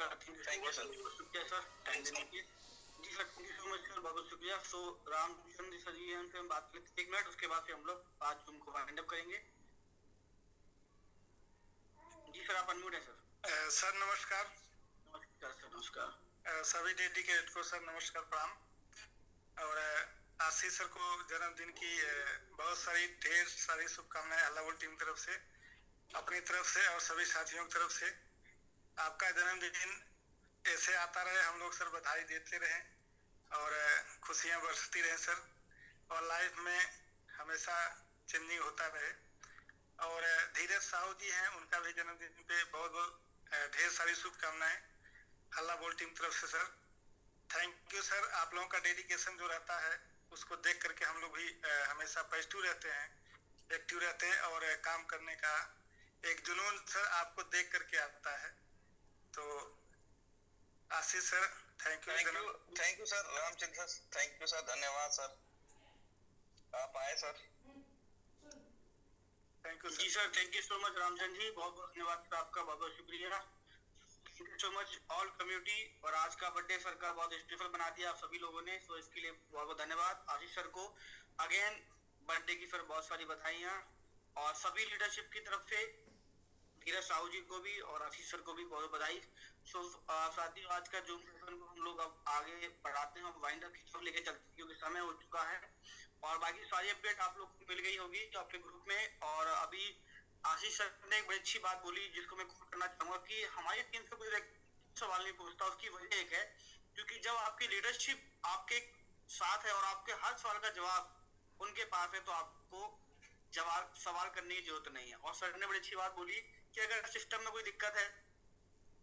thank you sir, शुक्रिया सर, थैंक यू जी sir, thank you so much sir, बहुत बहुत शुक्रिया। सो रामचंद्र सर जी से हम बात करते 1 मिनट, उसके बाद से हम लोग आज जूम को वाइंड अप करेंगे। जी सर, आप अनम्यूट है सर। सर नमस्कार। नमस्कार सर, नमस्कार। सभी डेडिकेट को सर नमस्कार, प्रणाम। और आशीष सर को जन्मदिन की बहुत सारी ढेर सारी शुभकामनाएं हल्लाबोल टीम तरफ से, अपनी तरफ से और सभी साथियों की तरफ से। आपका जन्मदिन ऐसे आता रहे, हम लोग सर बधाई देते रहें और खुशियां बरसती रहे सर, और लाइफ में हमेशा चेंजिंग होता रहे। और धीरज साहू जी हैं, उनका भी जन्मदिन पे बहुत बहुत ढेर सारी शुभकामनाएं हल्ला बोल टीम तरफ से सर। Thank you sir. आप लोगों का डेडिकेशन जो रहता है उसको देख करके हम लोग भी हमेशा पॉजिटिव रहते हैं, एक्टिव रहते हैं, और काम करने का एक जुनून सर आपको देख करके आता है। तो Ashish sir, thank you sir. Ramchandra sir, thank you sir, धन्यवाद सर, आप आए सर। थैंक यू जी sir, thank you so much Ramchandra ji, बहुत बहुत धन्यवाद सर आपका, बहुत बहुत शुक्रिया। Thank you so much all community. और आज का बर्थडे सर का बहुत स्पेशल बना दिया आप सभी लोगों ने, सो इसके लिए बहुत बहुत धन्यवाद। आशीष सर को अगेन बर्थडे की सर बहुत सारी बधाइयाँ, और सभी लीडरशिप की तरफ से धीरज साहू जी को भी और आशीष सर को भी बहुत बधाई। सो साथियों, आज का जूम सेशन को हम लोग अब आगे बढ़ाते हैं, वाइंड अप की तरफ लेके चलते हैं, क्योंकि समय हो चुका है। और बाकी सारी अपडेट आप लोग को मिल गई होगी आपके ग्रुप में। और अभी आशीष सर ने एक बड़ी अच्छी बात बोली, जिसको मैं कोट करना चाहूंगा कि हमारी टीम से कोई सवाल नहीं पूछता। उसकी वजह एक है, क्योंकि जब आपकी लीडरशिप आपके साथ है और आपके हर सवाल का जवाब उनके पास है, तो आपको सवाल करने की जरूरत नहीं है। और सर ने बड़ी अच्छी बात बोली कि अगर सिस्टम में कोई दिक्कत है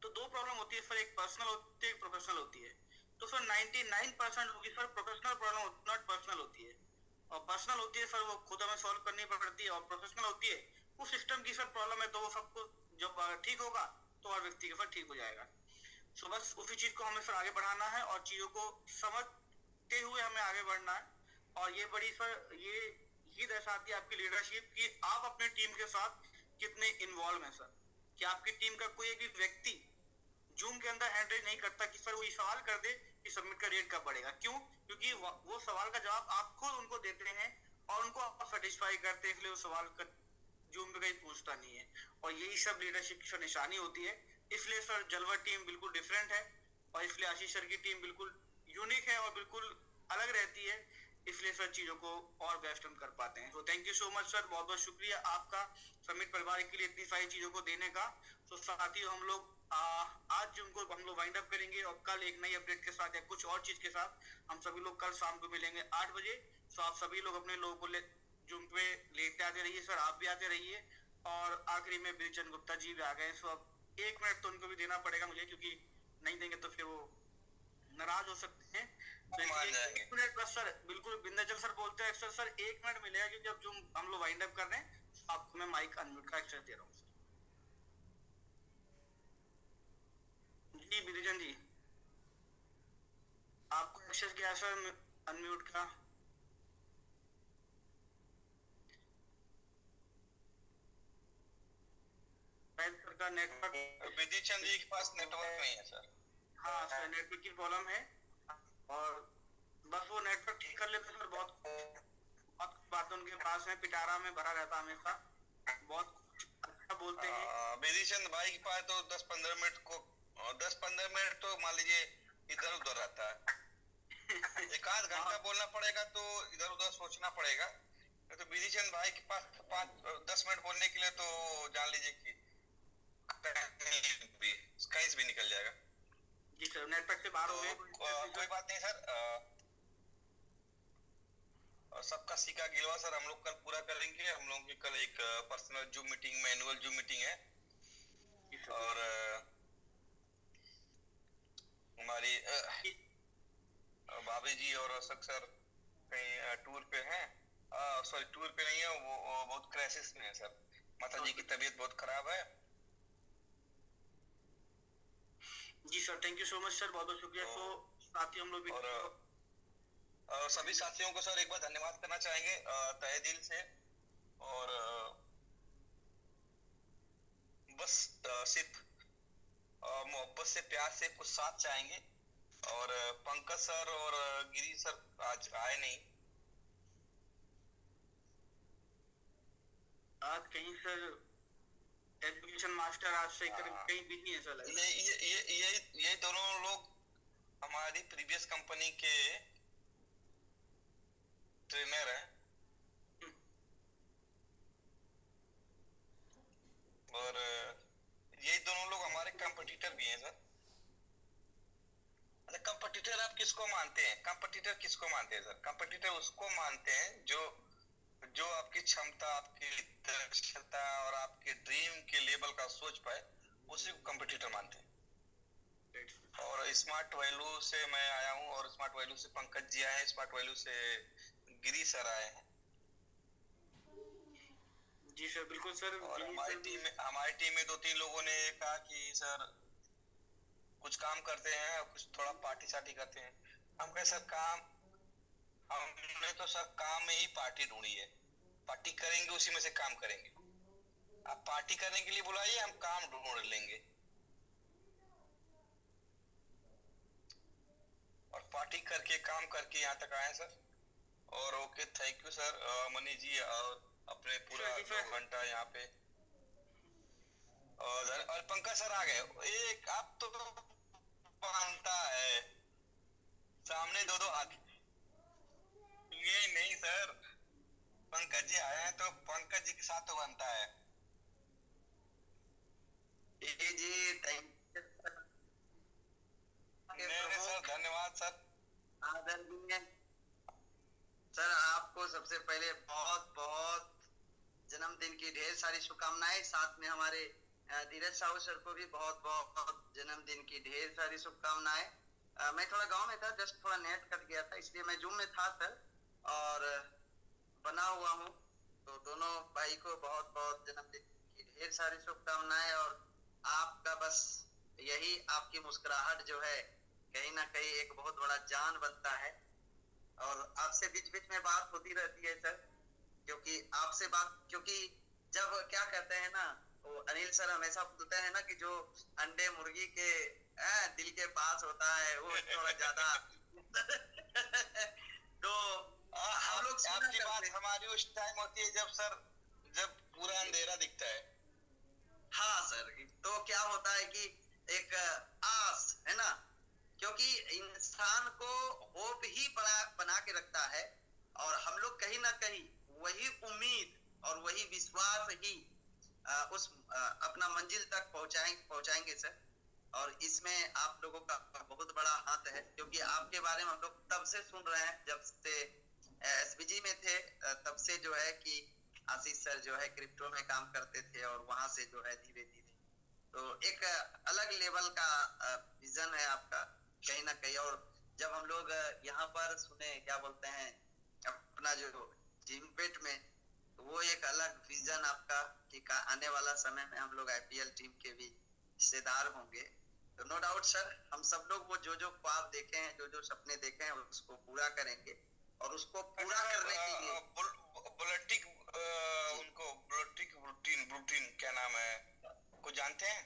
तो 2 प्रॉब्लम होती है सर, एक पर्सनल होती है, एक प्रोफेशनल होती है। तो सर 99% होगी sir professional problem, not personal होती है। और पर्सनल होती है सर, वो खुद हमें सॉल्व करनी पड़ती है। और प्रोफेशनल होती है, उस सिस्टम की सर प्रॉब्लम है, तो वो सबको जब ठीक होगा तो हर व्यक्ति के सर ठीक हो जाएगा। सो बस उसी चीज को हमें सर आगे बढ़ाना है और चीजों को समझते हुए हमें आगे बढ़ना है। और ये बड़ी सर ये दर्शाती है आपकी लीडरशिप कि आप अपनी टीम के साथ कितने इन्वॉल्व हैं सर, कि आपकी टीम का कोई भी व्यक्ति जूम के अंदर हैंड रेज नहीं करता कि सर वो ये सवाल कर दे कि सबमिट का रेट कब बढ़ेगा। क्यों? क्योंकि वो सवाल का जवाब आप खुद उनको देते हैं और उनको आप सेटिस्फाई करते हैं, इसलिए वो सवाल का जूम पे कहीं पूछता नहीं है। और यही सब लीडरशिप की निशानी होती है। इसलिए सर जलवा टीम बिल्कुल डिफरेंट है और इसलिए आशीष सर की टीम बिल्कुल यूनिक है और बिल्कुल अलग रहती है। इसलिए सर चीजों को और बेस्ट हम कर पाते हैं। तो thank you so much sir, बहुत बहुत शुक्रिया आपका समिट परिवार के लिए इतनी सारी चीजों को देने का। तो साथियों हम लोग आज जूम को हम लोग वाइंड अप करेंगे और कल एक नई अपडेट के साथ या कुछ और चीज के साथ हम सभी लोग कल शाम को मिलेंगे 8 बजे। तो आप सभी लोग अपने लोगों को जूम पे लेते आते रहिए सर, आप भी आते रहिए। और आखिरी में बिरचंद गुप्ता जी भी आ गए, सो अब 1 मिनट तो उनको भी देना पड़ेगा मुझे, क्योंकि नहीं देंगे तो फिर वो नाराज हो सकते हैं। तो 1 मिनट बस सर, बिल्कुल विंध्याचल सर बोलते हैं सर 1 मिनट मिलेगा, क्योंकि अब जूम हम लोग वाइंड अप कर रहे हैं। आपको मैं माइक अनम्यूट का एक्सेस दे रहा हूँ जी। बिरचंद जी आपको एक्सेस किया सर अनम्यूट का। सर का नेटवर्क, विधि चंद जी के पास नेटवर्क नहीं है सर। हाँ सर नेटवर्क की प्रॉब्लम है और बस वो नेटवर्क ठीक कर लेते सर। बहुत बात उनके पास है, पिटारा में भरा रहता हमेशा, बहुत अच्छा बोलते हैं। विधि चंद भाई के पास तो 10-15 मिनट तो मान लीजिए इधर उधर रहता है। एक आध घंटा बोलना पड़ेगा तो इधर उधर सोचना पड़ेगा। तो विधि चंद भाई के पास 5-10 मिनट बोलने के लिए तो जान लीजिए कि कहीं भी निकल जाएगा। जी सर नेटवर्क से बाहर हो गए। कोई बात नहीं सर, सबका सीखा गिलवा सर हम लोग कल पूरा करेंगे। हम लोग की कल एक पर्सनल जूम मीटिंग में एनुअल जूम मीटिंग है और हमारी भाभी जी और अशोक सर कहीं टूर पे हैं। सॉरी टूर पे नहीं है, वो बहुत क्राइसिस में है सर। माता जी की तबीयत बहुत खराब है। जी sir thank you so much sir, बहुत बहुत शुक्रिया। तो साथियों हम लोग और सभी साथियों को सर एक बार धन्यवाद करना चाहेंगे तहे दिल से। और बस सिर्फ मोहब्बत से प्यार से कुछ साथ चाहेंगे। और पंकज सर और गिरी सर आज आए नहीं, आज कहीं सर एजुकेशन मास्टर आज से कहीं बिजी है सर। ये दोनों लोग हमारी प्रीवियस कंपनी के ट्रेनर हैं और ये दोनों लोग हमारे कंपटीटर भी हैं सर। कंपटीटर आप किसको मानते हैं? कंपटीटर किसको मानते हैं सर? कंपटीटर उसको मानते हैं जो आपकी क्षमता, आपकी दक्षता और आपके ड्रीम के लेवल का सोच पाए, उसी को कंपटीटर मानते हैं। और स्मार्ट वैल्यू से मैं आया हूँ और स्मार्ट वैल्यू से पंकज जी आए हैं, स्मार्ट वैल्यू से गिरी सर आए हैं। जी सर बिल्कुल सर। और हमारी टीम में 2-3 लोगों ने कहा कि सर कुछ काम करते हैं और कुछ थोड़ा पार्टी सार्टी करते हैं। हम कहे सर हमने तो सर काम में ही पार्टी ढूंढी है, पार्टी करेंगे उसी में से काम करेंगे। आप पार्टी करने के लिए बुलाइए, हम काम ढूंढ लेंगे। और पार्टी करके काम करके यहाँ तक आए सर। और okay thank you sir Mani ji और अपने पूरा 2 घंटा यहाँ पे। और पंकज सर आ गए। एक आप तो बनता है सामने 2-2 हाथ, ये नहीं सर। पंकज जी आए हैं तो पंकज जी के साथ तो बनता है। जी थैंक यू सर, धन्यवाद सर। आदरणीय सर, आपको सबसे पहले बहुत बहुत जन्मदिन की ढेर सारी शुभकामनाएं। साथ में हमारे धीरज साहू सर को भी बहुत बहुत जन्मदिन की ढेर सारी शुभकामनाएं। मैं थोड़ा गांव में था, जस्ट थोड़ा नेट कट गया था, इसलिए मैं जूम में था सर और बना हुआ हूँ। तो दोनों भाई को बहुत बहुत जन्मदिन की ढेर सारी शुभकामनाएं। और आपका बस यही आपकी मुस्कुराहट जो है कहीं ना कहीं एक बहुत बड़ा जान बनता है। और आपसे बीच बीच में बात होती रहती है सर, क्योंकि जब क्या कहते हैं ना, वो अनिल सर हमेशा बोलते हैं ना कि जो अंडे मुर्गी के दिल के पास होता है वो थोड़ा ज्यादा तो हम लोग आपकी बात हमारी उस टाइम होती है जब पूरा अंधेरा दिखता है। हाँ सर, तो क्या होता है कि एक आस है ना, क्योंकि इंसान को होप ही बना के रखता है, और हम लोग कहीं ना कहीं वही उम्मीद और वही विश्वास ही अपना मंजिल तक पहुंचाएंगे सर। और इसमें आप लोगों का बहुत बड़ा हाथ है, क्योंकि आपके बारे में हम लोग तब से सुन रहे हैं, जब से एसबीजी में थे तब से जो है कि आशीष सर जो है क्रिप्टो में काम करते थे, और वहां से जो है धीरे धीरे तो एक अलग लेवल का विजन है आपका कहीं ना कहीं। और जब हम लोग यहाँ पर सुने क्या बोलते हैं अपना जो जिमपेट में, तो वो एक अलग विजन आपका कि आने वाला समय में हम लोग आईपीएल टीम के भी हिस्सेदार होंगे। तो नो डाउट सर, हम सब लोग वो जो ख्वाब देखे हैं, जो सपने देखे हैं उसको पूरा करेंगे, और उसको पूरा करने के लिए ब्लूटिन क्या नाम है, को जानते हैं?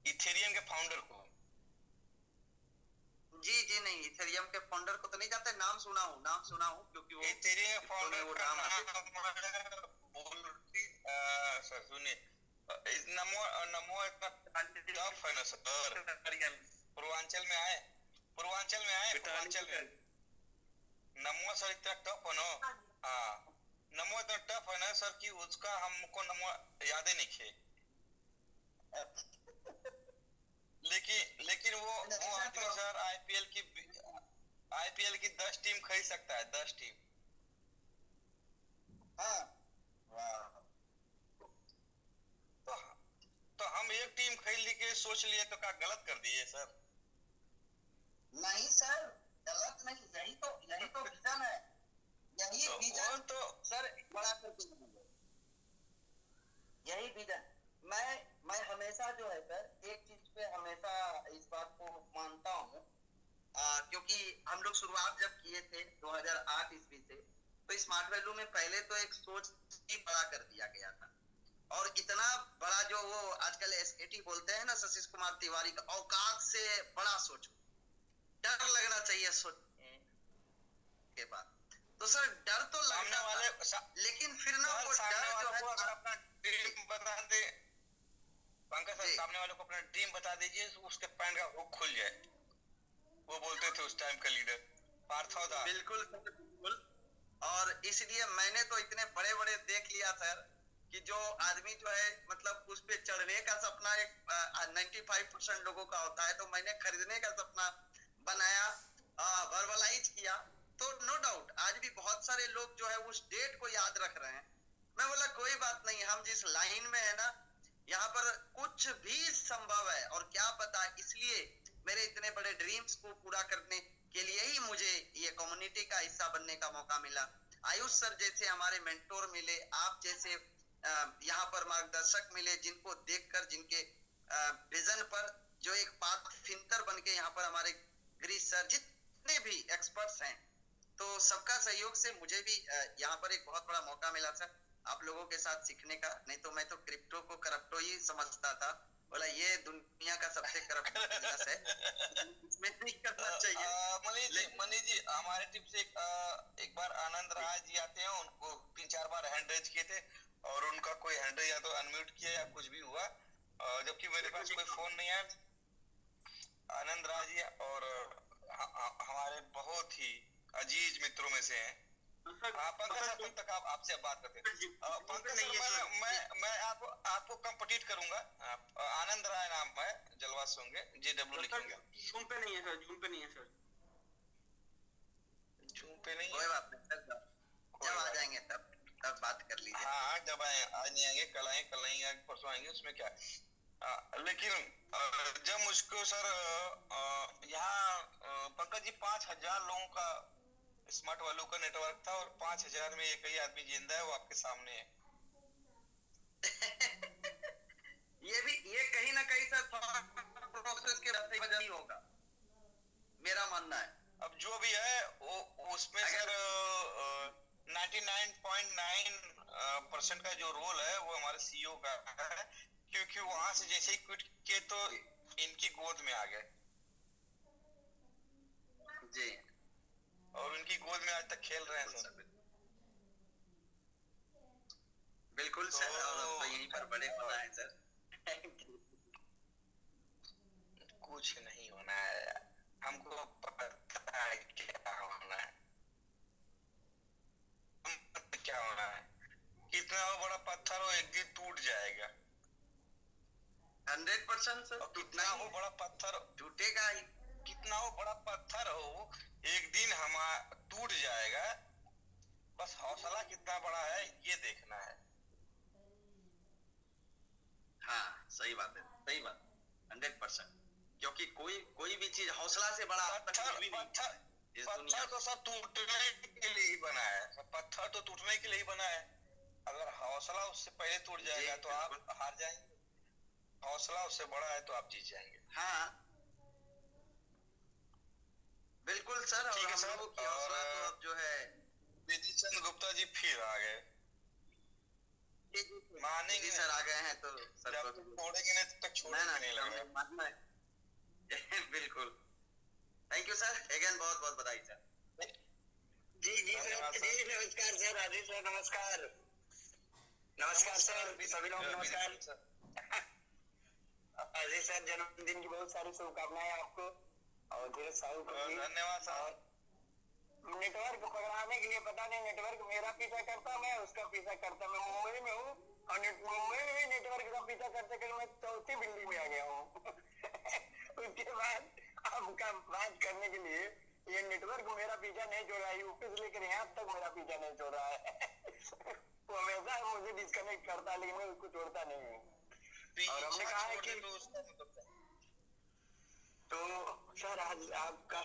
इथेरियम के फाउंडर को? जी नहीं, इथेरियम के फाउंडर को तो नहीं जानते, नाम सुना हूँ क्योंकि वो इथेरियम के फाउंडर वो नाम सुनिए, नमो इतना टफ है ना सर। पूर्वांचल में आए नमो सर इतना टफ है ना। हाँ, नमो इतना टफ है ना सर कि उसका हमको नमो याद ही नहीं खे। लेकिन वो आदमी सर आईपीएल की 10 टीम खरीद सकता है, 10 टीम। हाँ, तो हम एक टीम खरीद के सोच लिए तो क्या गलत कर दिए सर? नहीं सर, गलत नहीं, यही तो विजन है, यही विजन तो सर बड़ा करके यही विजन। मैं हमेशा जो है सर एक चीज पे हमेशा इस बात को मानता हूँ, क्योंकि हम लोग शुरुआत जब किए थे 2008 ईस्वी से, तो स्मार्ट वैल्यू में पहले तो एक सोच ही बड़ा कर दिया गया था, और इतना बड़ा जो वो आजकल एसकेटी बोलते हैं ना, शशिश कुमार तिवारी का औकात से बड़ा सोचो, डर लगना चाहिए सोच के बाद। तो सर डर तो लगने वाले, लेकिन फिर ना वो डर जो है अपना ड्रीम बता दे पंकज सर, सामने वाले को अपना ड्रीम बता दीजिए, उसके पैंट का हुक खुल जाए। वो बोलते थे उस टाइम का लीडर पार्थौदा। बिल्कुल। और इसलिए मैंने तो इतने बड़े बड़े देख लिया सर कि जो आदमी जो है मतलब उस पे चढ़ने का सपना एक 95% लोगों का होता है, तो मैंने खरीदने का सपना बनाया, वर्बलाइज किया। तो नो डाउट आज भी बहुत सारे लोग जो है उस डेट को याद रख रहे हैं। मैं बोला कोई बात नहीं, हम जिस लाइन में है ना, यहाँ पर कुछ भी संभव है, और क्या पता इसलिए मेरे इतने बड़े ड्रीम्स को पूरा करने के लिए ही मुझे ये कम्युनिटी का हिस्सा बनने का मौका मिला। आयुष सर जैसे हमारे मेंटोर मिले, आप जैसे यहाँ पर मार्गदर्शक मिले, जिनको देखकर जिनके विजन पर जो एक पाथ फिंतर बन के यहाँ पर हमारे गिरीश सर, जितने भी एक्सपर्ट्स हैं, तो सबका सहयोग से मुझे भी यहाँ पर एक बहुत बड़ा मौका मिला सर आप लोगों के साथ सीखने का। नहीं तो मैं तो क्रिप्टो को करप्टो ही समझता था, बोला ये दुनिया का सबसे करप्ट बिजनेस है, इसमें नहीं करना चाहिए। मनीष जी हमारे टीम से एक बार आनंद राज जी आते हैं, उनको 3-4 बार हैंड रेज किए थे, और उनका कोई हैंड या तो अनम्यूट किया या कुछ भी हुआ, जबकि मेरे पास कोई फोन नहीं है। आनंद राज जी और हमारे बहुत ही अजीज मित्रों में से हैं। पंकज सर तक आपसे बात करते हैं। पंकज सर मैं आपको कंपटीट करूंगा। आनंद राय नाम है, जलवा से होंगे, JW लिखेंगे। जूम पे नहीं है सर, जूम पे नहीं है सर, जूम पे नहीं है। कोई बात नहीं सर, जब आ जाएंगे तब बात कर लीजिए। हाँ, जब आज नहीं आएंगे, कल आएंगे, परसों आएंगे, उसमें क्या है। लेकिन जब मुझको सर यहाँ पंकज जी 5000 लोगों का स्मार्ट वालों का नेटवर्क था और 5000 में एक ही आदमी जिंदा है, वो आपके सामने है। ये कहीं ना कहीं सर प्रोसेस के वजह ही होगा, मेरा मानना है। अब जो भी है वो उसमें सर 99.9% का जो रोल है वो हमारे सीईओ का है, क्योंकि वहां से जैसे ही क्विट किए तो इनकी गोद में आ गए जी, और उनकी गोद में आज तक खेल रहे हैं सर। बिल्कुल सर, और तो यहीं पर बड़े होना है सर। कुछ नहीं होना है, हमको पता है क्या होना है। क्या होना है, कितना बड़ा पत्थर हो एक दिन टूट जाएगा। 100% सर, कितना हो बड़ा पत्थर टूटेगा ही, कितना हो बड़ा पत्थर हो एक दिन टूट जाएगा। बस हौसला कितना बड़ा है ये देखना है। हाँ सही बात है, सही बात, 100%। क्योंकि कोई भी चीज हौसला से बड़ा पत्थर तो सब टूटने के लिए ही बना है, पत्थर तो टूटने के लिए ही बना है। अगर हौसला उससे पहले टूट जाएगा तो आप हार जाएंगे, हौसला उससे बड़ा है तो आप जीत जाएंगे। हाँ बिल्कुल सर, और हम लोगों की हौसला तो अब जो है विधि चंद गुप्ता जी फिर आ गए, मानेंगे सर, आ गए हैं तो सर छोड़ेंगे नहीं तब तक छोड़ेंगे नहीं लग रहा मानना है। बिल्कुल, थैंक यू सर, अगेन बहुत बहुत बधाई सर। जी जी सर, जी नमस्कार सर, राजेश सर नमस्कार, नमस्कार सर, सभी लोग नमस्कार। अजय सर जन्मदिन की बहुत सारी शुभकामनाएं आपको और धीरज साहू को भी धन्यवाद सर। नेटवर्क पकड़ाने के लिए पता नहीं नेटवर्क मेरा पीछा करता, मैं उसका पीछा करता। मैं मुंबई में हूँ और मुंबई में भी नेटवर्क का पीछा करते करते मैं चौथी बिल्डिंग में आ गया हूँ। उसके बाद आपका बात करने के लिए ये नेटवर्क मेरा पीछा नहीं छोड़ रहा है, यूपी से लेकर यहाँ तक मेरा पीछा नहीं छोड़ रहा है। वो हमेशा मुझे डिस्कनेक्ट करता है लेकिन मैं उसको छोड़ता नहीं हूँ। और हमने कहा है कि तो सर आज आपका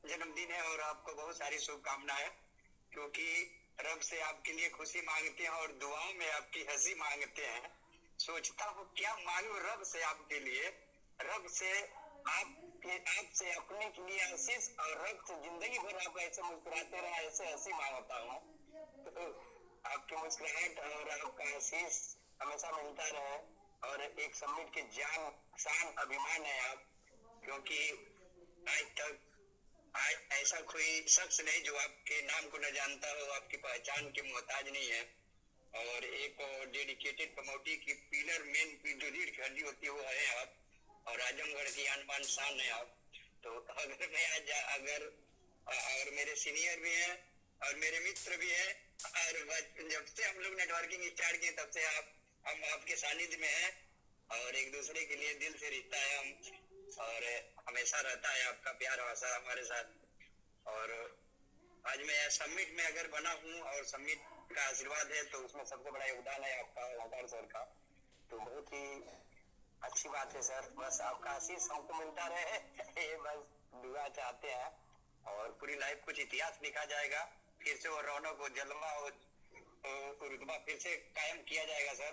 जन्मदिन है और आपको बहुत सारी शुभकामनाएं, क्योंकि रब से आपके लिए खुशी मांगते हैं और दुआओं में आपकी हंसी मांगते हैं। सोचता हूँ क्या मांगू रब से आपके लिए, रब से आपसे अपने के लिए आशीष और रब से जिंदगी भर आप ऐसे मुस्कुराते रहे, ऐसे हंसी मांगता हूँ। तो आपकी मुस्कुराहट और आपका आशीष हमेशा मिलता रहे और एक समिट के जान शान अभिमान है आप, क्योंकि आज तक ऐसा कोई शख्स नहीं जो आपके नाम को न जानता हो, आपकी पहचान के मोहताज नहीं है। और एक डेडिकेटेड कम्युनिटी की पिलर मेन जो रीढ़ की हड्डी होती है वो है आप, और आजमगढ़ की आन बान शान है आप। तो अगर मैं आज और मेरे सीनियर भी हैं और मेरे मित्र भी हैं, और जब से हम लोग नेटवर्किंग स्टार्ट किए तब से हम आपके सानिध्य में हैं और एक दूसरे के लिए दिल से रिश्ता है हम, और हमेशा रहता है आपका प्यार हमेशा हमारे साथ। और आज मैं समिट में अगर बना हूँ और समिट का आशीर्वाद है तो उसमें सबसे बड़ा योगदान है आपका ओंकार सर का। तो बहुत ही अच्छी बात है सर, बस आपका आशीष हमको मिलता रहे ये बस दुआ चाहते हैं। और पूरी लाइफ कुछ इतिहास लिखा जाएगा, फिर से वो रौनक हो जलवा हो रुतबा फिर से कायम किया जाएगा सर,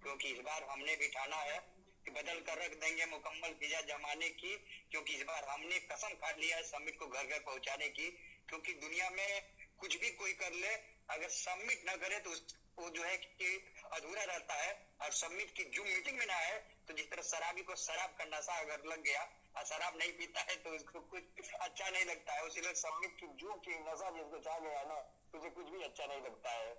क्योंकि इस बार हमने भी ठाना है कि बदल कर रख देंगे मुकम्मल फिजा जमाने की, क्योंकि इस बार हमने कसम खा लिया है समिट को घर घर पहुंचाने की। क्योंकि दुनिया में कुछ भी कोई कर ले, अगर सबमिट ना करे तो वो जो है कि अधूरा रहता है। और सबमिट की जो मीटिंग में ना है, तो जिस तरह शराबी को शराब का नशा अगर लग गया और शराब नहीं पीता है तो उसको कुछ अच्छा नहीं लगता है। उसी लिए सबमिट की जो की नशा जिसको छा गया ना, उसे कुछ भी अच्छा नहीं लगता है।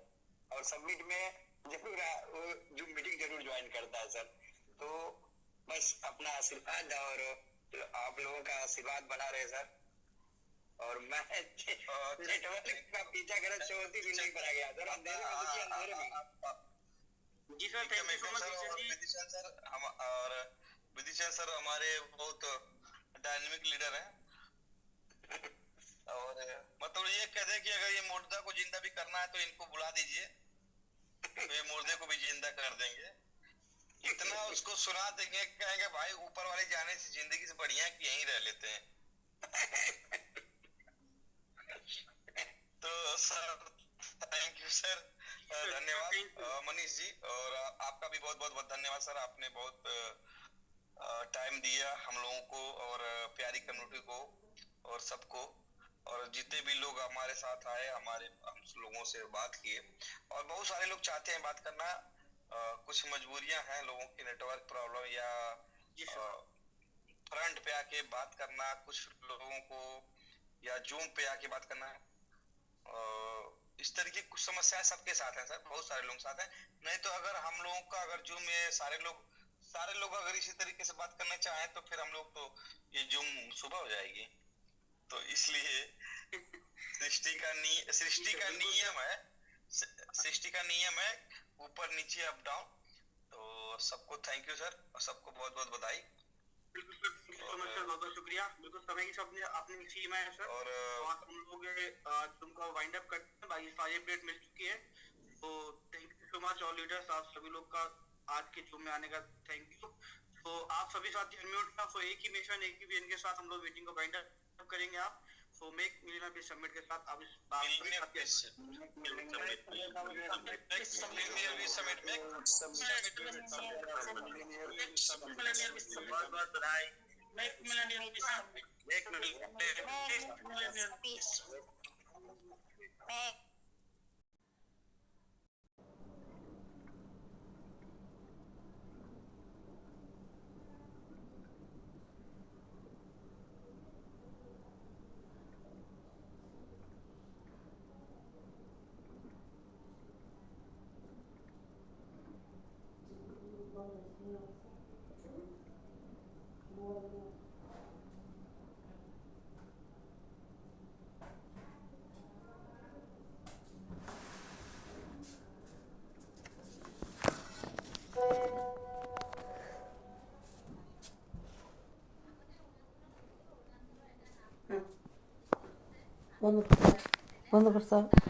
और सबमिट में जरूर वो जो मीटिंग जरूर ज्वाइन करता है सर। तो बस अपना आशीर्वाद और आप लोगों का आशीर्वाद बना रहे सर। और मैं नेटवर्क का पीछा कर चौथी बिल्डिंग पर आ गया सर, अंधेरे में। जी sir, thank you so much Vidishan sir. हम और विदिशन सर हमारे बहुत डायनेमिक लीडर हैं और मतलब ये कहते हैं कि अगर ये मुर्दा को जिंदा भी करना है तो इनको बुला दीजिए, तो ये मुर्दे को भी जिंदा कर देंगे। इतना उसको सुना देंगे, कहेंगे भाई ऊपर वाले जाने से जिंदगी से बढ़िया कि यहीं रह लेते हैं। तो सर थैंक यू सर, धन्यवाद मनीष जी, और आपका भी बहुत बहुत धन्यवाद सर। आपने बहुत टाइम दिया हम लोगों को और प्यारी कम्युनिटी को और सबको, और जितने भी लोग हमारे साथ आए, हम लोगों से बात किए। और बहुत सारे लोग चाहते हैं बात करना, कुछ मजबूरियां हैं लोगों की, नेटवर्क प्रॉब्लम या फ्रंट पे आके बात करना, कुछ लोगों को या जूम पे आके बात करना है। इस तरह की कुछ समस्याएं सबके साथ हैं सर, बहुत सारे लोग साथ हैं। नहीं तो अगर हम लोगों का अगर जूम में सारे लोग अगर इसी तरीके से बात करना चाहें तो फिर हम लोग तो ये जूम सुबह हो जाएगी। तो इसलिए सृष्टि का नियम है ऊपर नीचे अप डाउन। तो सबको थैंक यू सर, और सबको बहुत बहुत बधाई। बिल्कुल सर, बहुत बहुत शुक्रिया। बिल्कुल समय की सब अपनी सीमा है सर, और हम लोग तुमको वाइंड अप करते हैं। बाकी सारी अपडेट मिल चुकी है। तो thank you so much all leaders, आप सभी लोग का आज के जूम में आने का थैंक यू। तो आप सभी साथी अनम्यूट का, तो एक ही मिशन एक ही विजन के साथ हम लोग मीटिंग को वाइंड अप करेंगे। आप so make millionaire page summit के साथ आप इस बंद कर साहब।